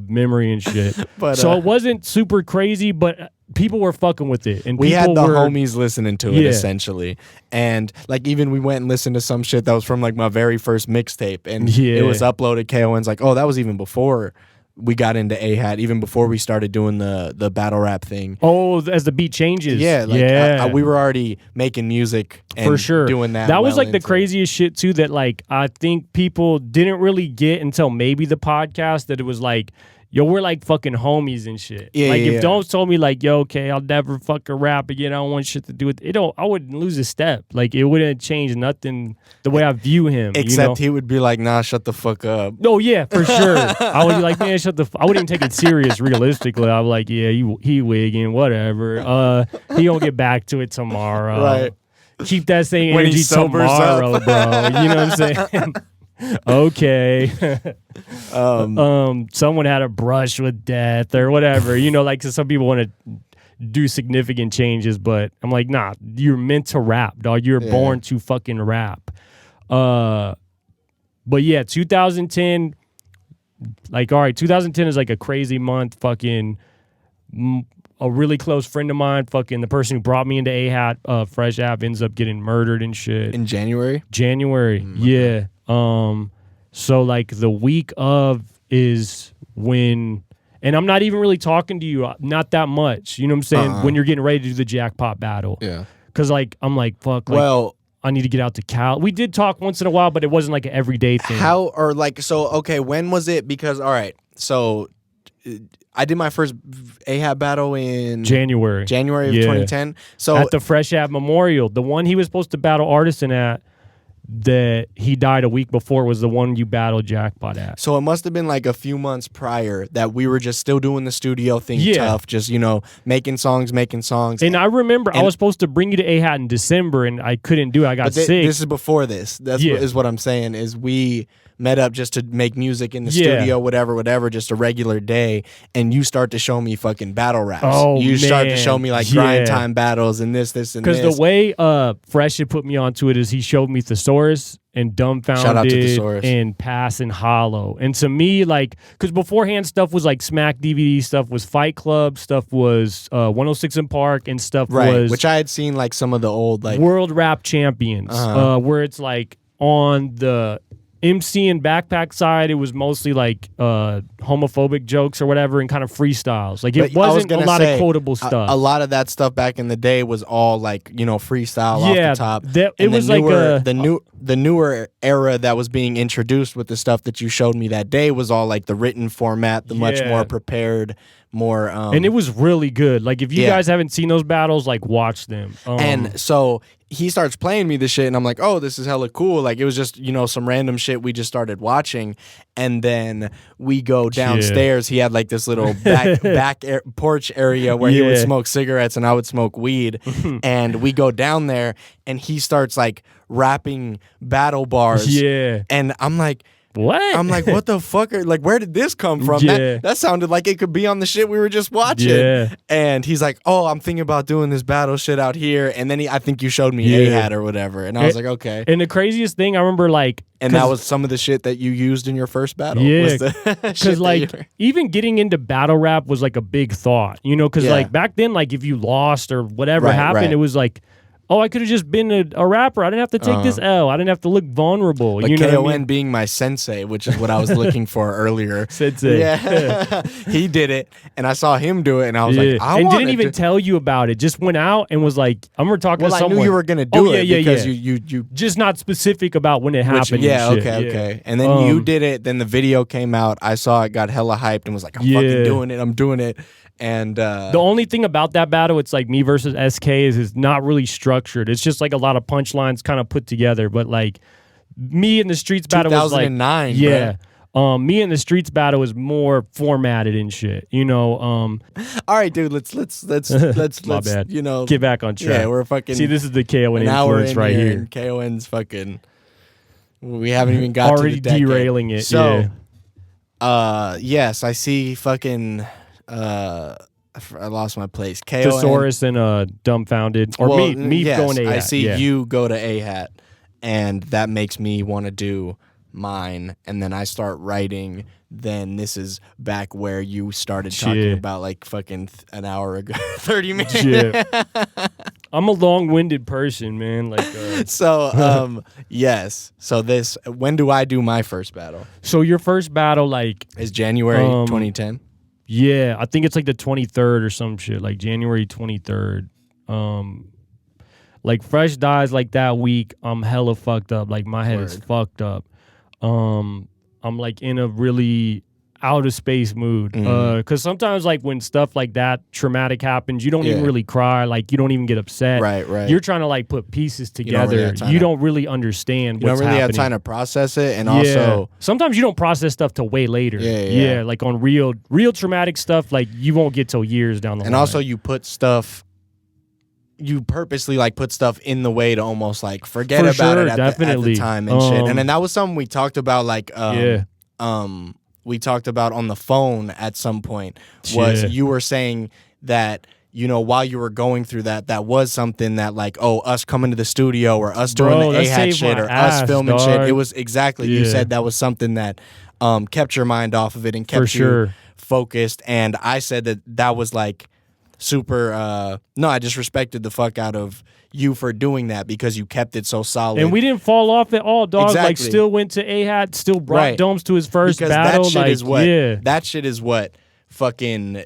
memory and shit. But, so it wasn't super crazy, but people were fucking with it. And we had people the were, homies listening to it Yeah. essentially, and like even we went and listened to some shit that was from like my very first mixtape, and Yeah. it was uploaded. K.O.N's like, oh, that was even before we got into AHAT, even before we started doing the battle rap thing. Oh, as the beat changes. Yeah, like yeah. we were already making music and for sure doing that. That was well like the into it. craziest shit too. That like I think people didn't really get until maybe the podcast that it was like, yo, we're like fucking homies and shit. Yeah, like yeah, if yeah. Domes told me like, yo, okay, I'll never fucking rap again. I don't want shit to do with it. I wouldn't lose a step. Like it wouldn't change nothing the way I view him. Except he would be like, nah, shut the fuck up. Oh yeah, for sure. I would be like, man, shut the. I wouldn't even take it serious. Realistically, I was like, yeah, he wigging, whatever. He gonna get back to it tomorrow. Right. Keep that same When he energy sobers tomorrow, up. bro. You know what I'm saying? Okay. Someone had a brush with death or whatever. Like 'cause some people want to do significant changes, but I'm like, nah, you're meant to rap, dog. You're born to fucking rap. But yeah, 2010, like, all right, 2010 is like a crazy month. Fucking a really close friend of mine, fucking the person who brought me into A-Hat, Fresh Ave, ends up getting murdered and shit. In January? January, yeah. So like the week of is when, and I'm not even really talking to you, not that much. You know what I'm saying? When you're getting ready to do the jackpot battle. Yeah. Because like I'm like, fuck. Like, Well, I need to get out to Cal. We did talk once in a while, but it wasn't like an everyday thing. When was it? Because all right, so I did my first AHAT battle in January of 2010. So at the Fresh Ave Memorial, the one he was supposed to battle Artisan at, that he died a week before, was the one you battled Jackpot at. So it must have been like a few months prior that we were just still doing the studio thing tough, just, making songs. And I remember I was supposed to bring you to A-Hat in December, and I couldn't do it. I got sick. This is before this. That's is what I'm saying, is we met up just to make music in the studio, whatever, just a regular day, and you start to show me fucking battle raps. You start to show me like grind time battles and this, and this. Because the way Fresh had put me onto it is he showed me Thesaurus and Dumbfounded. Shout out to Thesaurus. And Pass and Hollow. And to me, like, because beforehand stuff was like Smack DVD, stuff was Fight Club, stuff was 106 in Park, and stuff was... Which I had seen like some of the old like... World Rap Champions, where it's like on the... MC and backpack side, it was mostly like homophobic jokes or whatever, and kind of freestyles. Like it wasn't a lot of quotable stuff. A lot of that stuff back in the day was all like freestyle off the top. It was like the newer era that was being introduced with the stuff that you showed me that day was all like the written format, the much more prepared, more. And it was really good. Like if you guys haven't seen those battles, like watch them. And so he starts playing me this shit, and I'm like, oh, this is hella cool. Like, it was just, some random shit we just started watching. And then we go downstairs. He had like this little porch area where he would smoke cigarettes and I would smoke weed. And we go down there, and he starts like rapping battle bars. Yeah. And I'm like... What? I'm like, what the fuck? Like, where did this come from? That sounded like it could be on the shit we were just watching. Yeah. And he's like, oh, I'm thinking about doing this battle shit out here. And then I think you showed me A-Hat or whatever. And I was like, okay. And the craziest thing, I remember like... And that was some of the shit that you used in your first battle. Yeah. Because like, even getting into battle rap was like a big thought, because like back then, like if you lost or whatever happened, it was like... Oh, I could have just been a rapper. I didn't have to take this L. I didn't have to look vulnerable. Like you know K.O.N. what I mean? being my sensei, which is what I was looking for earlier. Sensei. Yeah. He did it, and I saw him do it, and I was like, and didn't even tell you about it. Just went out and was like, I'm talking to someone. I knew you were going to do it because you just not specific about when it happened. Okay. And then you did it. Then the video came out. I saw it, got hella hyped, and was like, I'm fucking doing it. I'm doing it. And the only thing about that battle, it's like me versus SK, is not really structured. It's just like a lot of punchlines kind of put together. But like me in the streets battle was like 2009. Me in the streets battle is more formatted and shit. All right, dude. Let's My bad. Get get back on track. Yeah, we're fucking. See, this is the K.O.N. influence right here. K.O.N's fucking. We haven't even got already to the decade. derailing it. So, yes, I see fucking. I lost my place. K.O.N. Thesaurus and Dumbfounded, or me yes, going to A-Hat. I see you go to A-Hat, and that makes me want to do mine, and then I start writing. Then this is back where you started talking about like fucking an hour ago, 30 minutes. Yeah. I'm a long-winded person, man. Like so, yes. So when do I do my first battle? So your first battle, like, is January 2010. Yeah, I think it's like the 23rd or some shit, like January 23rd. Like Fresh dies like that week. I'm hella fucked up. Like my head is fucked up. I'm like in a really out of space mood. Because sometimes like when stuff like that traumatic happens, you don't even really cry. Like you don't even get upset. Right. You're trying to like put pieces together. You don't really understand what's happening. You don't really have time to process it. And also sometimes you don't process stuff till way later. Yeah. Like on real traumatic stuff, like you won't get till years down the line. And also you put stuff. You purposely like put stuff in the way to almost like forget about it at the time and shit. And then that was something we talked about like we talked about on the phone at some point was you were saying that while you were going through that was something that like, us coming to the studio or us doing the A-Hat shit or us filming shit. It was exactly, you said that was something that kept your mind off of it and kept For sure. you focused. And I said that was like super. No, I just respected the fuck out of you for doing that because you kept it so solid. And we didn't fall off at all, dog. Like, Exactly. still went to AHAT, still brought Right. Domes to his first because battle. that shit like, is what yeah. that shit is what fucking.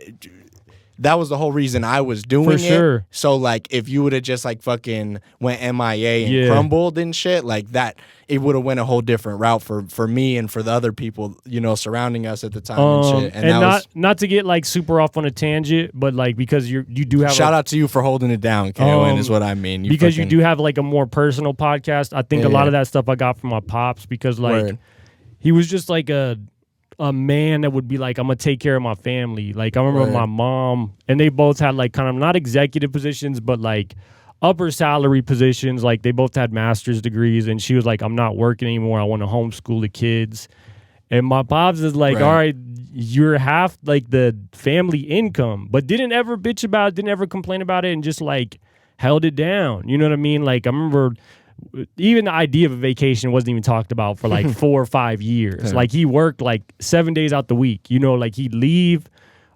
That was the whole reason I was doing For it. sure. So like, if you would have just like fucking went MIA and Yeah. crumbled and shit like that, it would have went a whole different route for me and for the other people, you know, surrounding us at the time and shit. And that was, not to get like super off on a tangent, but like because you do have shout out to you for holding it down, K.O.N. is what I mean. because you do have like a more personal podcast. I think a lot Yeah. of that stuff I got from my pops because like Word. he was just like a man that would be like, I'm gonna take care of my family. Like I remember Word. my mom, and they both had like kind of not executive positions, but like upper salary positions. Like they both had master's degrees, and she was like, I'm not working anymore. I want to homeschool the kids. And my pops is like, Right. all right, you're half like the family income, but didn't ever bitch about it, didn't ever complain about it, and just like held it down. You know what I mean? Like I remember even the idea of a vacation wasn't even talked about for like 4 or 5 years. Like he worked like 7 days out the week, you know, like he'd leave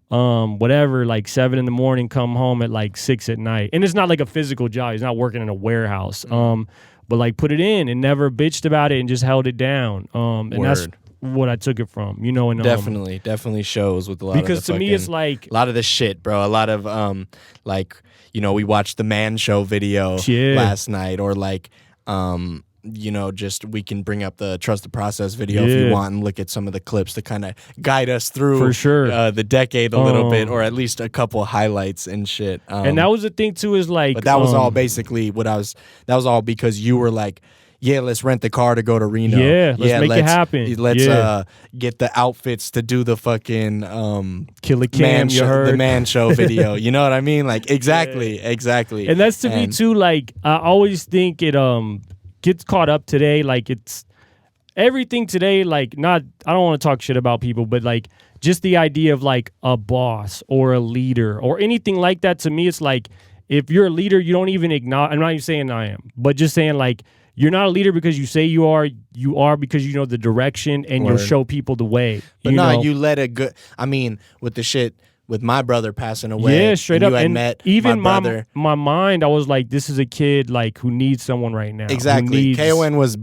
whatever, like 7 a.m, come home at like 6 at night. And it's not like a physical job. He's not working in a warehouse. But like put it in and never bitched about it and just held it down. And that's Word. what I took it from, you know, and definitely shows with a lot because of the to me it's fucking- like a lot of the shit, bro. A lot of like, you know, we watched the Man Show video Yeah. last night, or like you know, just we can bring up the Trust the Process video if you Yeah. want and look at some of the clips to kind of guide us through For sure. the decade a little bit, or at least a couple highlights and shit. and that was the thing too, is like but that was all basically what I was. That was all because you were like, yeah, let's rent the car to go to Reno. Yeah, let's make it happen. Let's Yeah. get the outfits to do the fucking Killer Cam, man you show, heard? the Man Show video. You know what I mean? Like exactly. And that's to me too, like I always think it gets caught up today, like it's everything today, like not, I don't want to talk shit about people, but like just the idea of like a boss or a leader or anything like that, to me it's like if you're a leader, you don't even acknowledge, I'm not even saying I am, but just saying like you're not a leader because you say you are because you know the direction and you'll Word. show people the way. But know? you let a good. I mean, with the shit with my brother passing away. Yeah, straight and up. You had And met even my brother. my mind, I was like, this is a kid like who needs someone right now. who Exactly. needs- K.O.N. was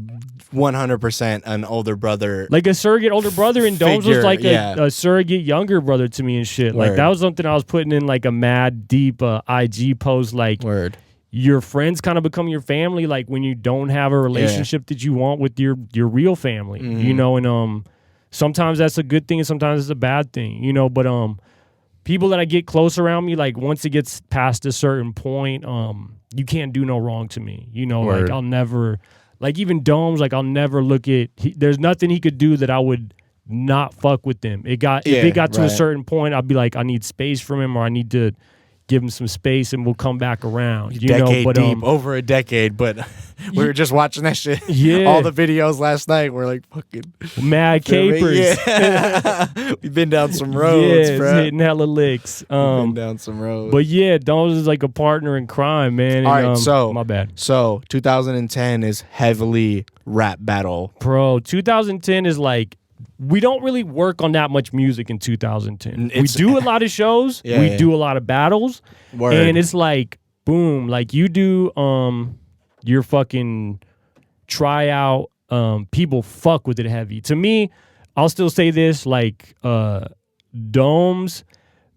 100% an older brother. like a surrogate older brother, and Domes was Figure, like yeah. a surrogate younger brother to me and shit. Like Word. that was something I was putting in like a mad deep IG post. Like Word. your friends kind of become your family. Like when you don't have a relationship that you want with your real family, you know. And sometimes that's a good thing, and sometimes it's a bad thing, you know. But people that I get close around me, like once it gets past a certain point, you can't do no wrong to me, you know. Word. Like I'll never. Like even Domes, like I'll never look at. There's nothing he could do that I would not fuck with him. If it got to a right. certain point, I'd be like, I need space from him, or I need to give him some space, and we'll come back around. You know, Decade but deep, over a decade, but we were just watching that shit. Yeah. All the videos last night. We're like fucking mad capers. Yeah. We've been down some roads, yeah, bro. hitting hella licks. Been down some roads. But yeah, Domes is like a partner in crime, man. And, all right, so my bad, So 2010 is heavily rap battle. bro. 2010 is like. We don't really work on that much music in 2010. We do a lot of shows. Yeah, we yeah. do a lot of battles. Word. And it's like, boom, like you do your fucking tryout. People fuck with it heavy. To me, I'll still say this, like Domes,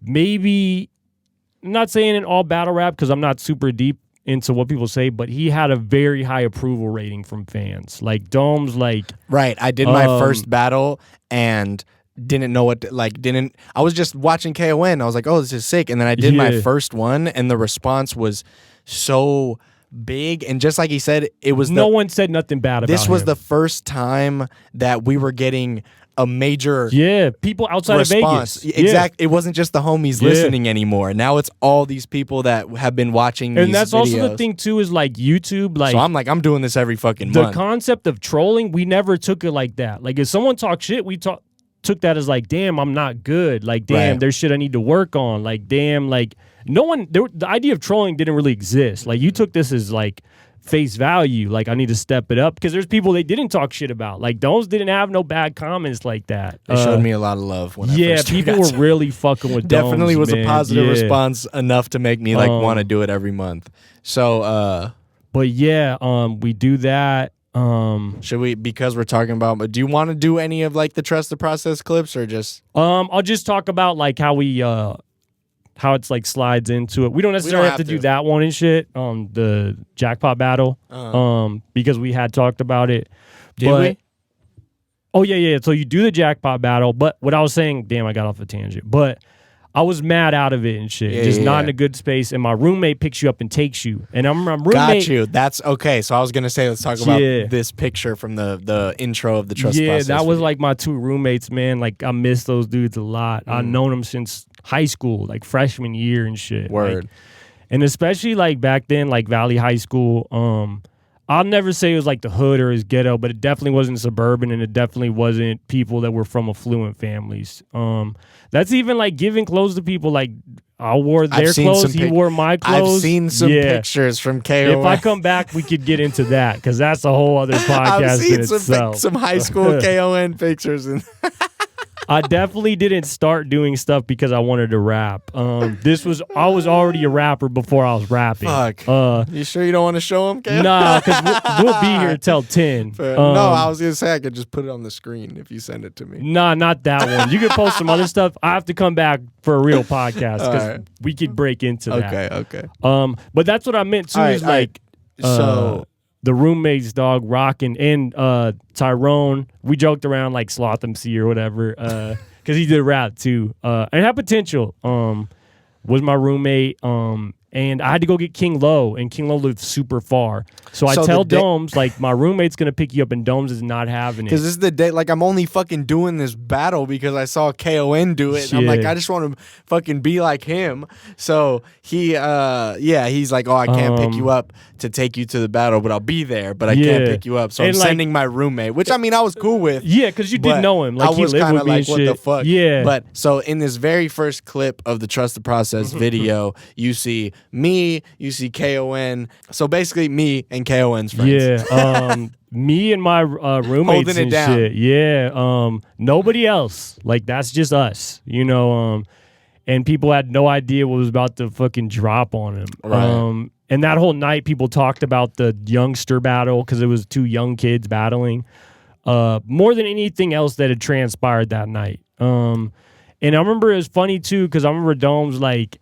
maybe, I'm not saying in all battle rap because I'm not super deep into what people say, but he had a very high approval rating from fans. Like Domes, like Right. I did my first battle and didn't know what I was just watching K.O.N. I was like, oh, this is sick. And then I did my Yeah. first one and the response was so big. And just like he said, it was no one said nothing bad about this was him. the first time that we were getting a major Yeah, people outside response. of Vegas. Exactly. It wasn't just the homies Yeah. listening anymore. Now it's all these people that have been watching these And that's videos. also the thing too, is like YouTube, like So I'm doing this every fucking the month. concept of trolling, we never took it like that. Like if someone talked shit, we took that as like, damn, I'm not good. Like, damn, Right. there's shit I need to work on. Like, damn, like the idea of trolling didn't really exist. Like you took this as like face value. Like I need to step it up because there's people they didn't talk shit about. Like those didn't have no bad comments like that. They showed me a lot of love when I first people got were to- really fucking with Definitely Domes, was man. a positive Yeah. response enough to make me like want to do it every month. So But yeah, we do that. should we, because we're talking about, but do you want to do any of like the trust the process clips or just I'll just talk about like how we how it's like slides into it. We don't necessarily have to do that one and shit. The jackpot battle. Because we had talked about it. Did we? Oh yeah. So you do the jackpot battle, but what I was saying, damn, I got off a tangent. But I was mad out of it and shit. Not in a good space. And my roommate picks you up and takes you. And my roommate. Got you. That's okay. So I was gonna say, let's talk about this picture from the intro of the trust process. Yeah, that was video. like my two roommates, man. Like I miss those dudes a lot. I've known them since high school, like freshman year and shit. Word. Like, and especially like back then, like Valley High School. I'll never say it was like the hood or his ghetto, but it definitely wasn't suburban, and it definitely wasn't people that were from affluent families. That's even like giving clothes to people. Like I wore their clothes, he wore my clothes. I've seen some pictures from K.O.N. If I come back, we could get into that because that's a whole other podcast I've seen in itself. some high school K.O.N. pictures and. I definitely didn't start doing stuff because I wanted to rap. I was already a rapper before I was rapping. Fuck. You sure you don't want to show them? Nah, because we'll be here till 10. No, I was gonna say I could just put it on the screen if you send it to me. Nah, not that one. You can post some other stuff. I have to come back for a real podcast because Right. we could break into that. Okay. But that's what I meant too. Is like So the roommates, dog, Rockin' and Tyrone. We joked around like Sloth MC or whatever, because he did rap too. And had potential. Was my roommate. And I had to go get King Low, and King Low lived super far. So I tell Domes, like, my roommate's going to pick you up, and Domes is not having it. Because this is the day, like, I'm only fucking doing this battle because I saw K.O.N. do it. And I'm like, I just want to fucking be like him. So he's like, oh, I can't pick you up to take you to the battle, but I'll be there, but I can't pick you up. So I'm sending my roommate, which, I mean, I was cool with. Yeah, because you did know him. Like, I was kind of like, what the fuck? Yeah. But so in this very first clip of the Trust the Process video, you see me, you see K.O.N. So basically me and K.O.N.'s friends. Yeah. Me and my roommates Holding it and down. shit. Yeah. Nobody else. Like, that's just us. You know, and people had no idea what was about to fucking drop on him. Right. And that whole night, people talked about the youngster battle because it was two young kids battling. More than anything else that had transpired that night. And I remember it was funny too because I remember Domes like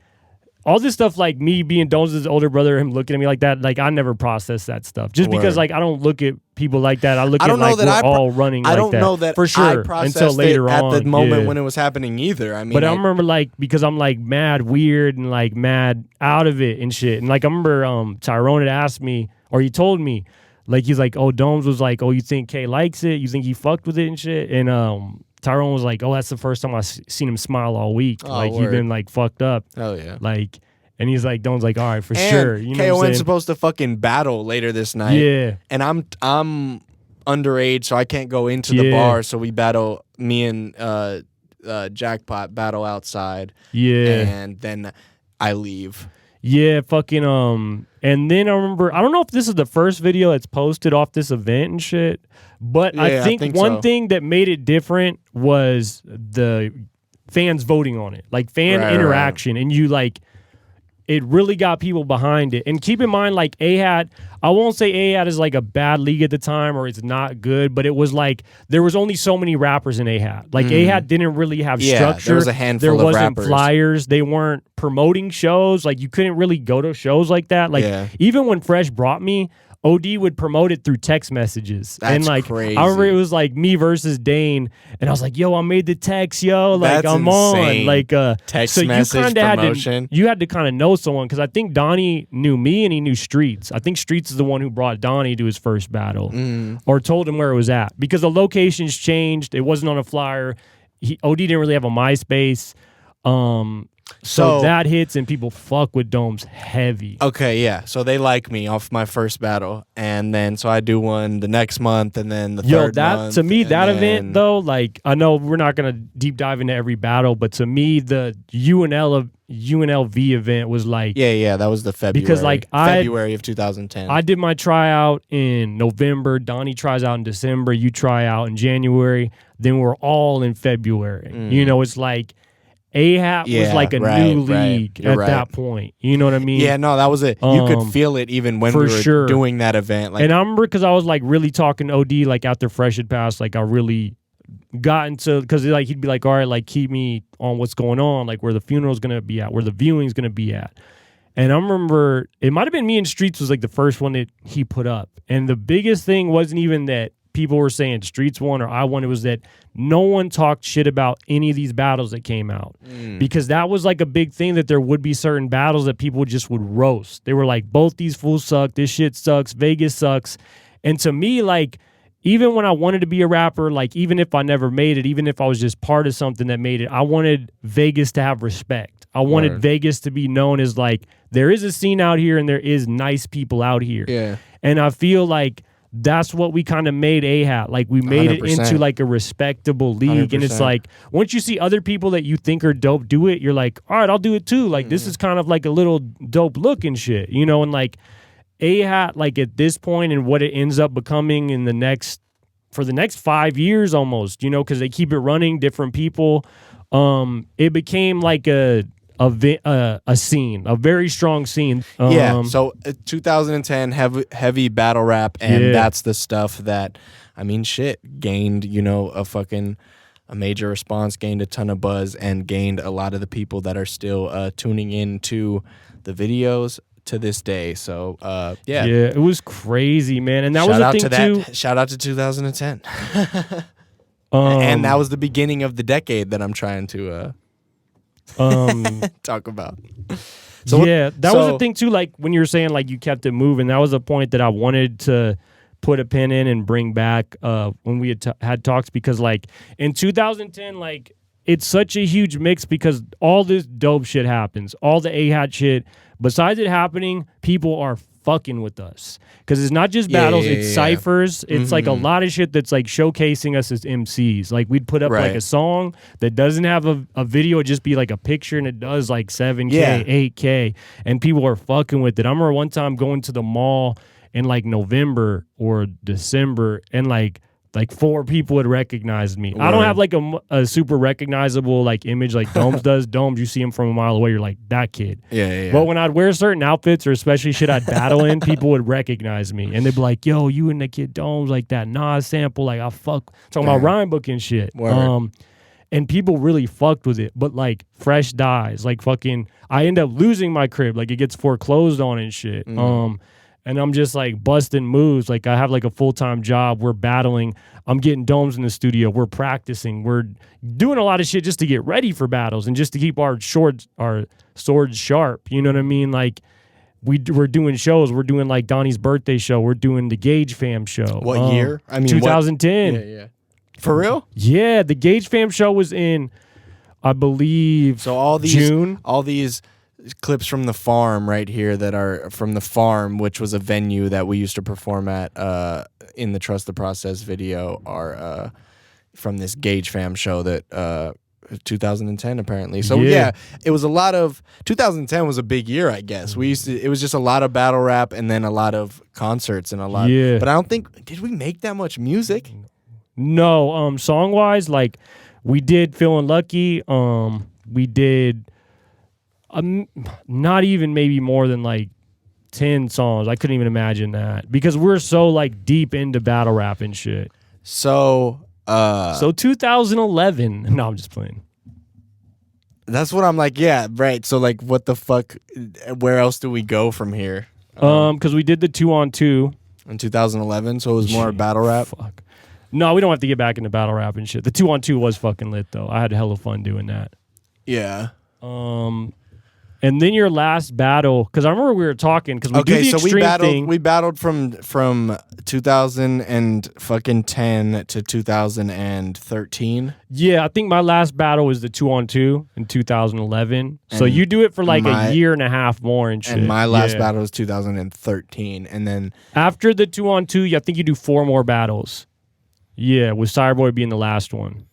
all this stuff, like me being Domes' older brother, him looking at me like that. Like I never processed that stuff just because like I don't look at people like that. I look at like we're all running. I like don't that. know that for sure I processed until later it at on the moment when it was happening either. I mean, but I remember like because I'm like mad weird and like mad out of it and shit. And like I remember Tyrone had asked me or he told me like he's like, oh, Domes was like, oh, you think K likes it? You think he fucked with it and shit? And Tyrone was like, oh, that's the first time I've seen him smile all week. Oh, like word. he's been like fucked up. oh yeah. Like, and he's like, Dome's like, all right, for sure. You know what I'm K.O.N's saying? supposed to fucking battle later this night. Yeah. And I'm underage, so I can't go into the bar. So we battle. Me and Jackpot battle outside. Yeah. And then I leave. Yeah, fucking and then I remember I don't know if this is the first video that's posted off this event and shit, but Yeah, I think one so. thing that made it different was the fans voting on it. Like fan Right, interaction and you like it really got people behind it. And keep in mind, like AHAT, I won't say AHAT is like a bad league at the time or it's not good, but it was like there was only so many rappers in AHAT. Like AHAT didn't really have structure. there was a handful There of wasn't rappers. flyers. They weren't promoting shows. Like you couldn't really go to shows like that. Like even when Fresh brought me, OD would promote it through text messages. That's and like crazy. I remember it was like me versus Dane, and I was like, yo, I made the text, yo. Like That's I'm insane. on. Like Text so message you kinda promotion. you had to kind of know someone because I think Donnie knew me and he knew Streets. I think Streets is the one who brought Donnie to his first battle or told him where it was at because the locations changed. It wasn't on a flyer. OD didn't really have a MySpace. So that hits and people fuck with Domes heavy. Okay, yeah. So they like me off my first battle, and then so I do one the next month, and then the third month. To me, that then, event though, like I know we're not gonna deep dive into every battle, but to me, the UNLV event was like yeah, that was the February because like February of 2010. I did my tryout in November. Donnie tries out in December. You try out in January. Then we're all in February. You know, it's like. AHAT was like a new league at that point. You know what I mean? Yeah, no, that was it. You could feel it even when we were doing that event. Like, and I remember because I was like really talking OD like after Fresh had passed, like I really got into because like he'd be like, all right, like keep me on what's going on, like where the funeral's gonna be at, where the viewing's gonna be at. And I remember it might have been Me and Streets was like the first one that he put up. And the biggest thing wasn't even that people were saying Streets won or I won. It was that no one talked shit about any of these battles that came out because that was like a big thing that there would be certain battles that people just would roast. They were like, both these fools suck. This shit sucks. Vegas sucks. And to me, like, even when I wanted to be a rapper, like even if I never made it, even if I was just part of something that made it, I wanted Vegas to have respect. I wanted Vegas to be known as like, there is a scene out here and there is nice people out here. Yeah. And I feel like that's what we kind of made AHAT. Like we made 100%. It into like a respectable league. 100%. And it's like, once you see other people that you think are dope do it, you're like, all right, I'll do it too. Like this is kind of like a little dope looking shit, you know? And like AHAT, like at this point and what it ends up becoming in for the next 5 years almost, you know, because they keep it running, different people. It became like a scene, a very strong scene. So 2010 heavy battle rap, and that's the stuff that, I mean, shit, gained, you know, a major response, gained a ton of buzz, and gained a lot of the people that are still tuning in to the videos to this day. So yeah, it was crazy, man. And that was the thing too. Shout out to 2010. And that was the beginning of the decade that I'm trying to talk about. So that was the thing too. Like when you were saying like you kept it moving, that was a point that I wanted to put a pin in and bring back when we had talks, because like in 2010, like it's such a huge mix because all this dope shit happens, all the AHAT shit. Besides it happening, people are fucking with us because it's not just battles, it's ciphers. It's like a lot of shit that's like showcasing us as MCs. Like we'd put up like a song that doesn't have a video, it'd just be like a picture, and it does like 7K, 8K, and people are fucking with it. I remember one time going to the mall in like November or December, and like 4 people had recognized me. I don't have like a super recognizable like image like Domes does. Domes, you see him from a mile away, you're like, that kid. Yeah. But when I'd wear certain outfits, or especially shit I'd battle in, people would recognize me. And they'd be like, yo, you and the kid Domes, like that Nas sample, like I fuck. Talking about rhyme book and shit. And people really fucked with it. But like Fresh dies. Like fucking, I end up losing my crib. Like it gets foreclosed on and shit. And I'm just like busting moves. Like I have like a full-time job. We're battling. I'm getting Domes in the studio. We're practicing. We're doing a lot of shit just to get ready for battles and just to keep our swords sharp. You know what I mean? Like we're doing shows. We're doing like Donnie's birthday show. We're doing the Gage Fam show. What year? I mean, 2010. Yeah. For real? Yeah, the Gage Fam show was in, I believe, so all these June. All these clips from the farm right here that are from the farm, which was a venue that we used to perform at in the Trust the Process video, are from this Gage Fam show that 2010 apparently. So yeah, it was a lot of 2010 was a big year, I guess. It was just a lot of battle rap and then a lot of concerts and a lot. But I don't think, did we make that much music? No, song wise, like we did Feeling Lucky. We did. Not even maybe more than like 10 songs. I couldn't even imagine that because we're so like deep into battle rap and shit. So 2011. No, I'm just playing. That's what I'm like. Yeah, right. So like, what the fuck? Where else do we go from here? Because we did the 2-on-2 in 2011. So it was more battle rap. Fuck. No, we don't have to get back into battle rap and shit. The 2-on-2 was fucking lit though. I had hella fun doing that. Yeah. And then your last battle, because I remember we were talking, because we do the extreme thing. We battled from 2010 to 2013. Yeah, I think my last battle was the 2-on-2 in 2011. So you do it for like a year and a half more and shit. And my last battle was 2013, and then after the 2-on-2, I think you do 4 more battles. Yeah, with Fireboy being the last one.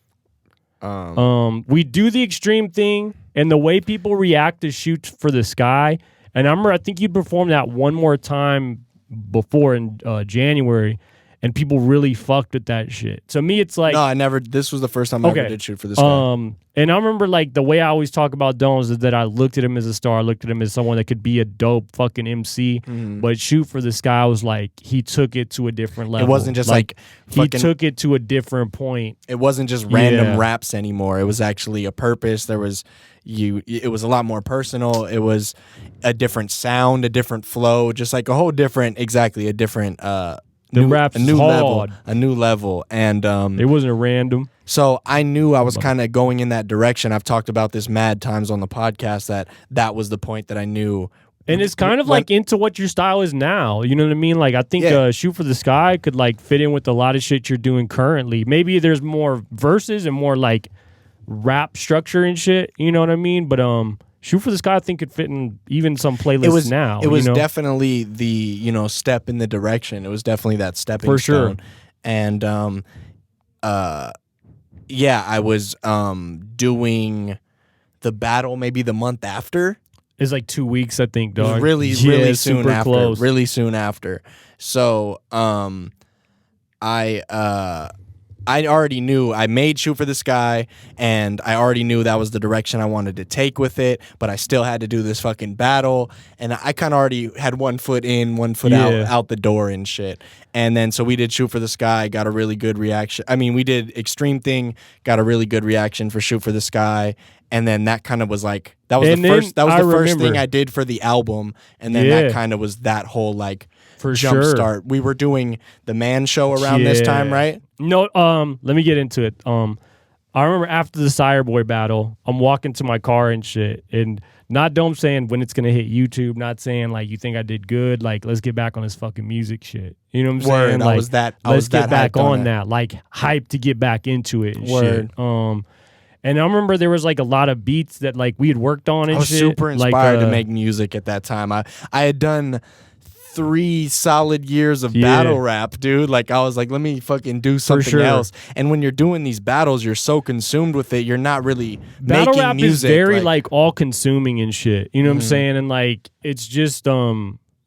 We do the extreme thing, and the way people react to Shoot for the Sky. And I think you performed that one more time before in January, and people really fucked with that shit. To me, it's like... No, I never... This was the first time I ever did Shoot for the Sky. And I remember, like, the way I always talk about Domes is that I looked at him as a star. I looked at him as someone that could be a dope fucking MC. But Shoot for the Sky was like, he took it to a different level. It wasn't just like he took it to a different point. It wasn't just random raps anymore. It was actually a purpose. There was... It was a lot more personal. It was a different sound, a different flow, just like a whole different... Exactly, a different... new level, a new level, and it wasn't random. So I knew I was kind of going in that direction. I've talked about this mad times on the podcast that was the point that I knew. And it's kind of like into what your style is now. You know what I mean? Like, I think Shoot for the Sky could like fit in with a lot of shit you're doing currently. Maybe there's more verses and more like rap structure and shit. You know what I mean? But Shoot for the Sky, I think, could fit in even some playlists now. It was definitely the step in the direction. It was definitely that stepping for stone. Sure. And I was doing the battle maybe the month after. It's like 2 weeks, I think, dog. Really soon after. Close. Really soon after. So I already knew I made Shoot for the Sky, and I already knew that was the direction I wanted to take with it, but I still had to do this fucking battle, and I kind of already had one foot in, one foot out the door and shit. And then so we did Shoot for the Sky, got a really good reaction. I mean, we did Extreme Thing, got a really good reaction for Shoot for the Sky, and then that kind of was like first thing I did for the album, and then that kind of was that whole like for jump sure. start. We were doing the Man Show around this time, right? No, let me get into it. I remember after the Fireboy battle, I'm walking to my car and shit, and not Dome saying when it's gonna hit YouTube, not saying like you think I did good, like let's get back on this fucking music shit. You know what I'm saying? Like, let's get back on that, like hype to get back into it and shit. And I remember there was like a lot of beats that like we had worked on and shit. I was super inspired to make music at that time. I had done 3 solid years of battle rap, dude. Like I was like, let me fucking do something else. And when you're doing these battles, you're so consumed with it, you're not really battle making rap music. Is very like all consuming and shit. You know what I'm saying? And like it's just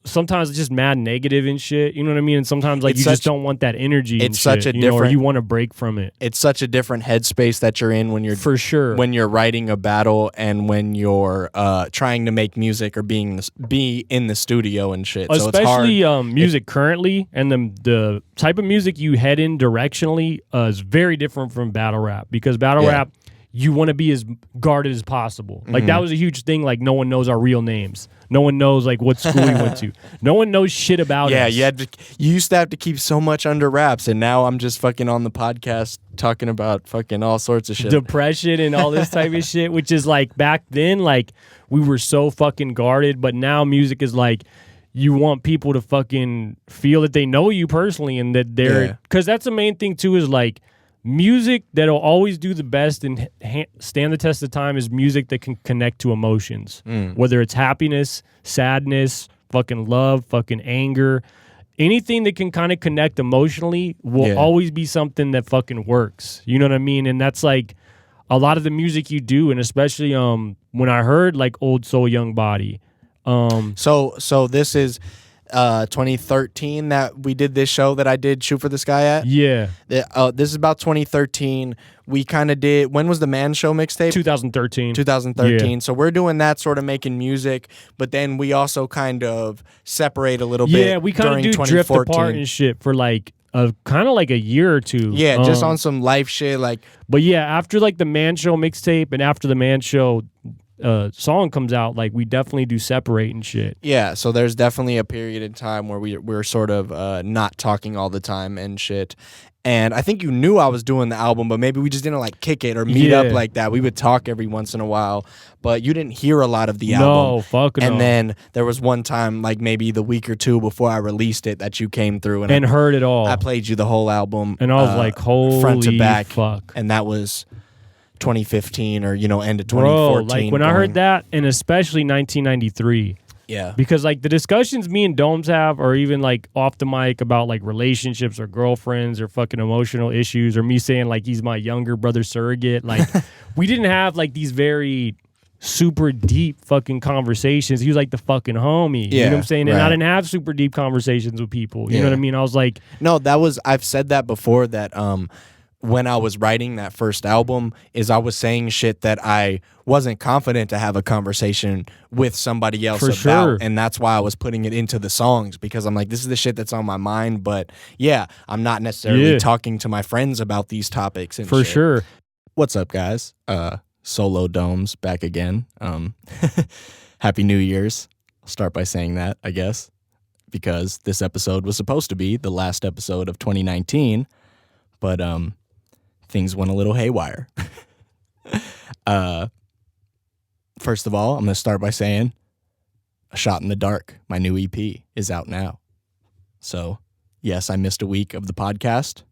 sometimes it's just mad negative and shit. You know what I mean? And sometimes like you just don't want that energy. It's such a different, or you want to break from it. It's such a different headspace that you're in when you're for sure when you're writing a battle and when you're trying to make music or be in the studio and shit. Especially so it's hard. Music currently and the type of music you head in directionally is very different from battle rap, because battle rap, you want to be as guarded as possible. Like that was a huge thing. Like no one knows our real names. No one knows like what school we went to. No one knows shit about us. Yeah, you used to have to keep so much under wraps, and now I'm just fucking on the podcast talking about fucking all sorts of shit. Depression and all this type of shit, which is like back then, like we were so fucking guarded, but now music is like you want people to fucking feel that they know you personally and that they're, because that's the main thing too, is like music that'll always do the best and stand the test of time is music that can connect to emotions, whether it's happiness, sadness, fucking love, fucking anger. Anything that can kind of connect emotionally will always be something that fucking works. You know what I mean? And that's like a lot of the music you do, and especially when I heard like Old Soul Young Body. So this is 2013 that we did this show that I did Shoot for the Sky at. Yeah. This is about 2013. We kind of did, when was the Man Show mixtape? 2013. 2013. Yeah. So we're doing that, sort of making music, but then we also kind of separate a little bit. Yeah, we kind of do drift apart and shit for like kind of like a year or two. Yeah, just on some life shit. Like, but yeah, after like the Man Show mixtape and after the Man Show song comes out, like we definitely do separate and shit. Yeah, so there's definitely a period in time where we're sort of not talking all the time and shit. And I think you knew I was doing the album, but maybe we just didn't like kick it or meet up like that. We would talk every once in a while, but you didn't hear a lot of the album. No, fuck no. And then there was one time, like maybe the week or two before I released it, that you came through and heard it all. I played you the whole album. And I was like, holy front to back. fuck. And that was 2015 or, end of 2014. Bro, like when I heard that, and especially 1993. Yeah. Because like the discussions me and Domes have, or even like off the mic about like relationships or girlfriends or fucking emotional issues, or me saying like he's my younger brother surrogate, like we didn't have like these very super deep fucking conversations. He was like the fucking homie. You know what I'm saying? And I didn't have super deep conversations with people. You know what I mean? I was like, no, I've said that before, that when I was writing that first album, is I was saying shit that I wasn't confident to have a conversation with somebody else about. Sure. And that's why I was putting it into the songs, because I'm like, this is the shit that's on my mind, but yeah, I'm not necessarily talking to my friends about these topics and for shit. sure. What's up, guys? Solo Domes back again. Happy New Year's. I'll start by saying that, I guess, because this episode was supposed to be the last episode of 2019, but things went a little haywire. First of all, I'm going to start by saying A Shot in the Dark, my new EP, is out now. So, yes, I missed a week of the podcast,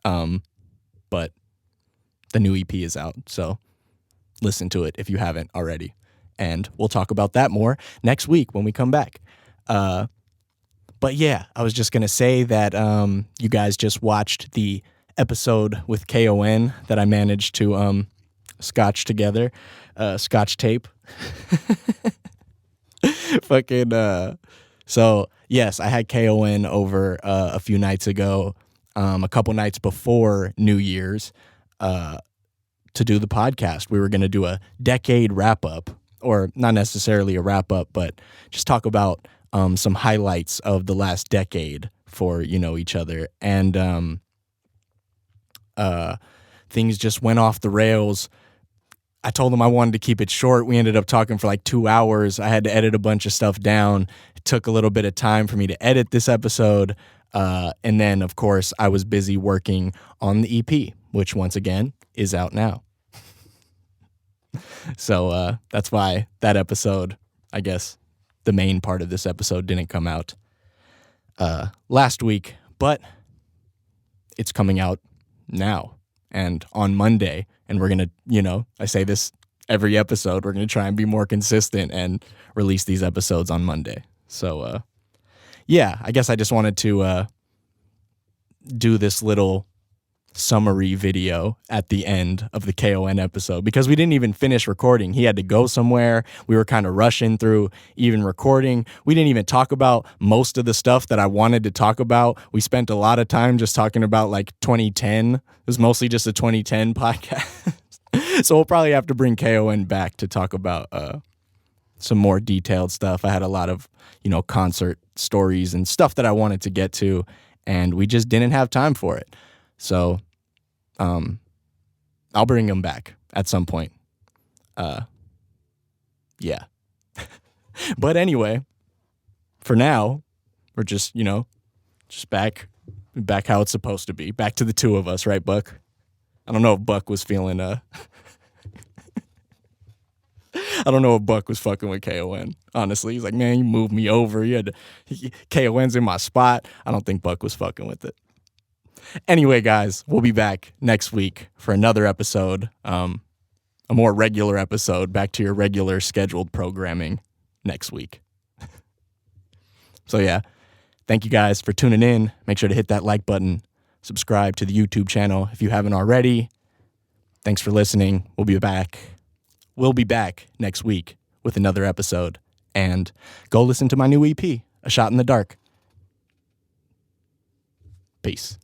but the new EP is out, so listen to it if you haven't already. And we'll talk about that more next week when we come back. But yeah, I was just going to say that you guys just watched the episode with K.O.N. that I managed to scotch together, scotch tape. So yes, I had K.O.N. over a few nights ago, a couple nights before New Year's, to do the podcast. We were going to do a decade wrap up, or not necessarily a wrap up, but just talk about some highlights of the last decade for, each other. And things just went off the rails. I told him I wanted to keep it short. We ended up talking for like 2 hours. I had to edit a bunch of stuff down. It took a little bit of time for me to edit this episode. And then, of course, I was busy working on the EP, which once again is out now. So that's why that episode, I guess, the main part of this episode didn't come out last week, but it's coming out now and on Monday. And we're going to, I say this every episode, we're going to try and be more consistent and release these episodes on Monday. So, yeah, I guess I just wanted to do this little summary video at the end of the K.O.N. episode, because we didn't even finish recording. He had to go somewhere. We were kind of rushing through even recording. We didn't even talk about most of the stuff that I wanted to talk about. We spent a lot of time just talking about like 2010. It was mostly just a 2010 podcast. So we'll probably have to bring K.O.N. back to talk about some more detailed stuff. I had a lot of, concert stories and stuff that I wanted to get to, and we just didn't have time for it. So, I'll bring him back at some point. Yeah. But anyway, for now, we're just, just back how it's supposed to be. Back to the two of us, right, Buck? I don't know if Buck was feeling, I don't know if Buck was fucking with K.O.N. Honestly, he's like, man, you moved me over. K.O.N's in my spot. I don't think Buck was fucking with it. Anyway, guys, we'll be back next week for another episode, a more regular episode, back to your regular scheduled programming next week. So yeah, thank you guys for tuning in. Make sure to hit that like button, subscribe to the YouTube channel if you haven't already. Thanks for listening. We'll be back next week with another episode, and go listen to my new EP, A Shot in the Dark. Peace.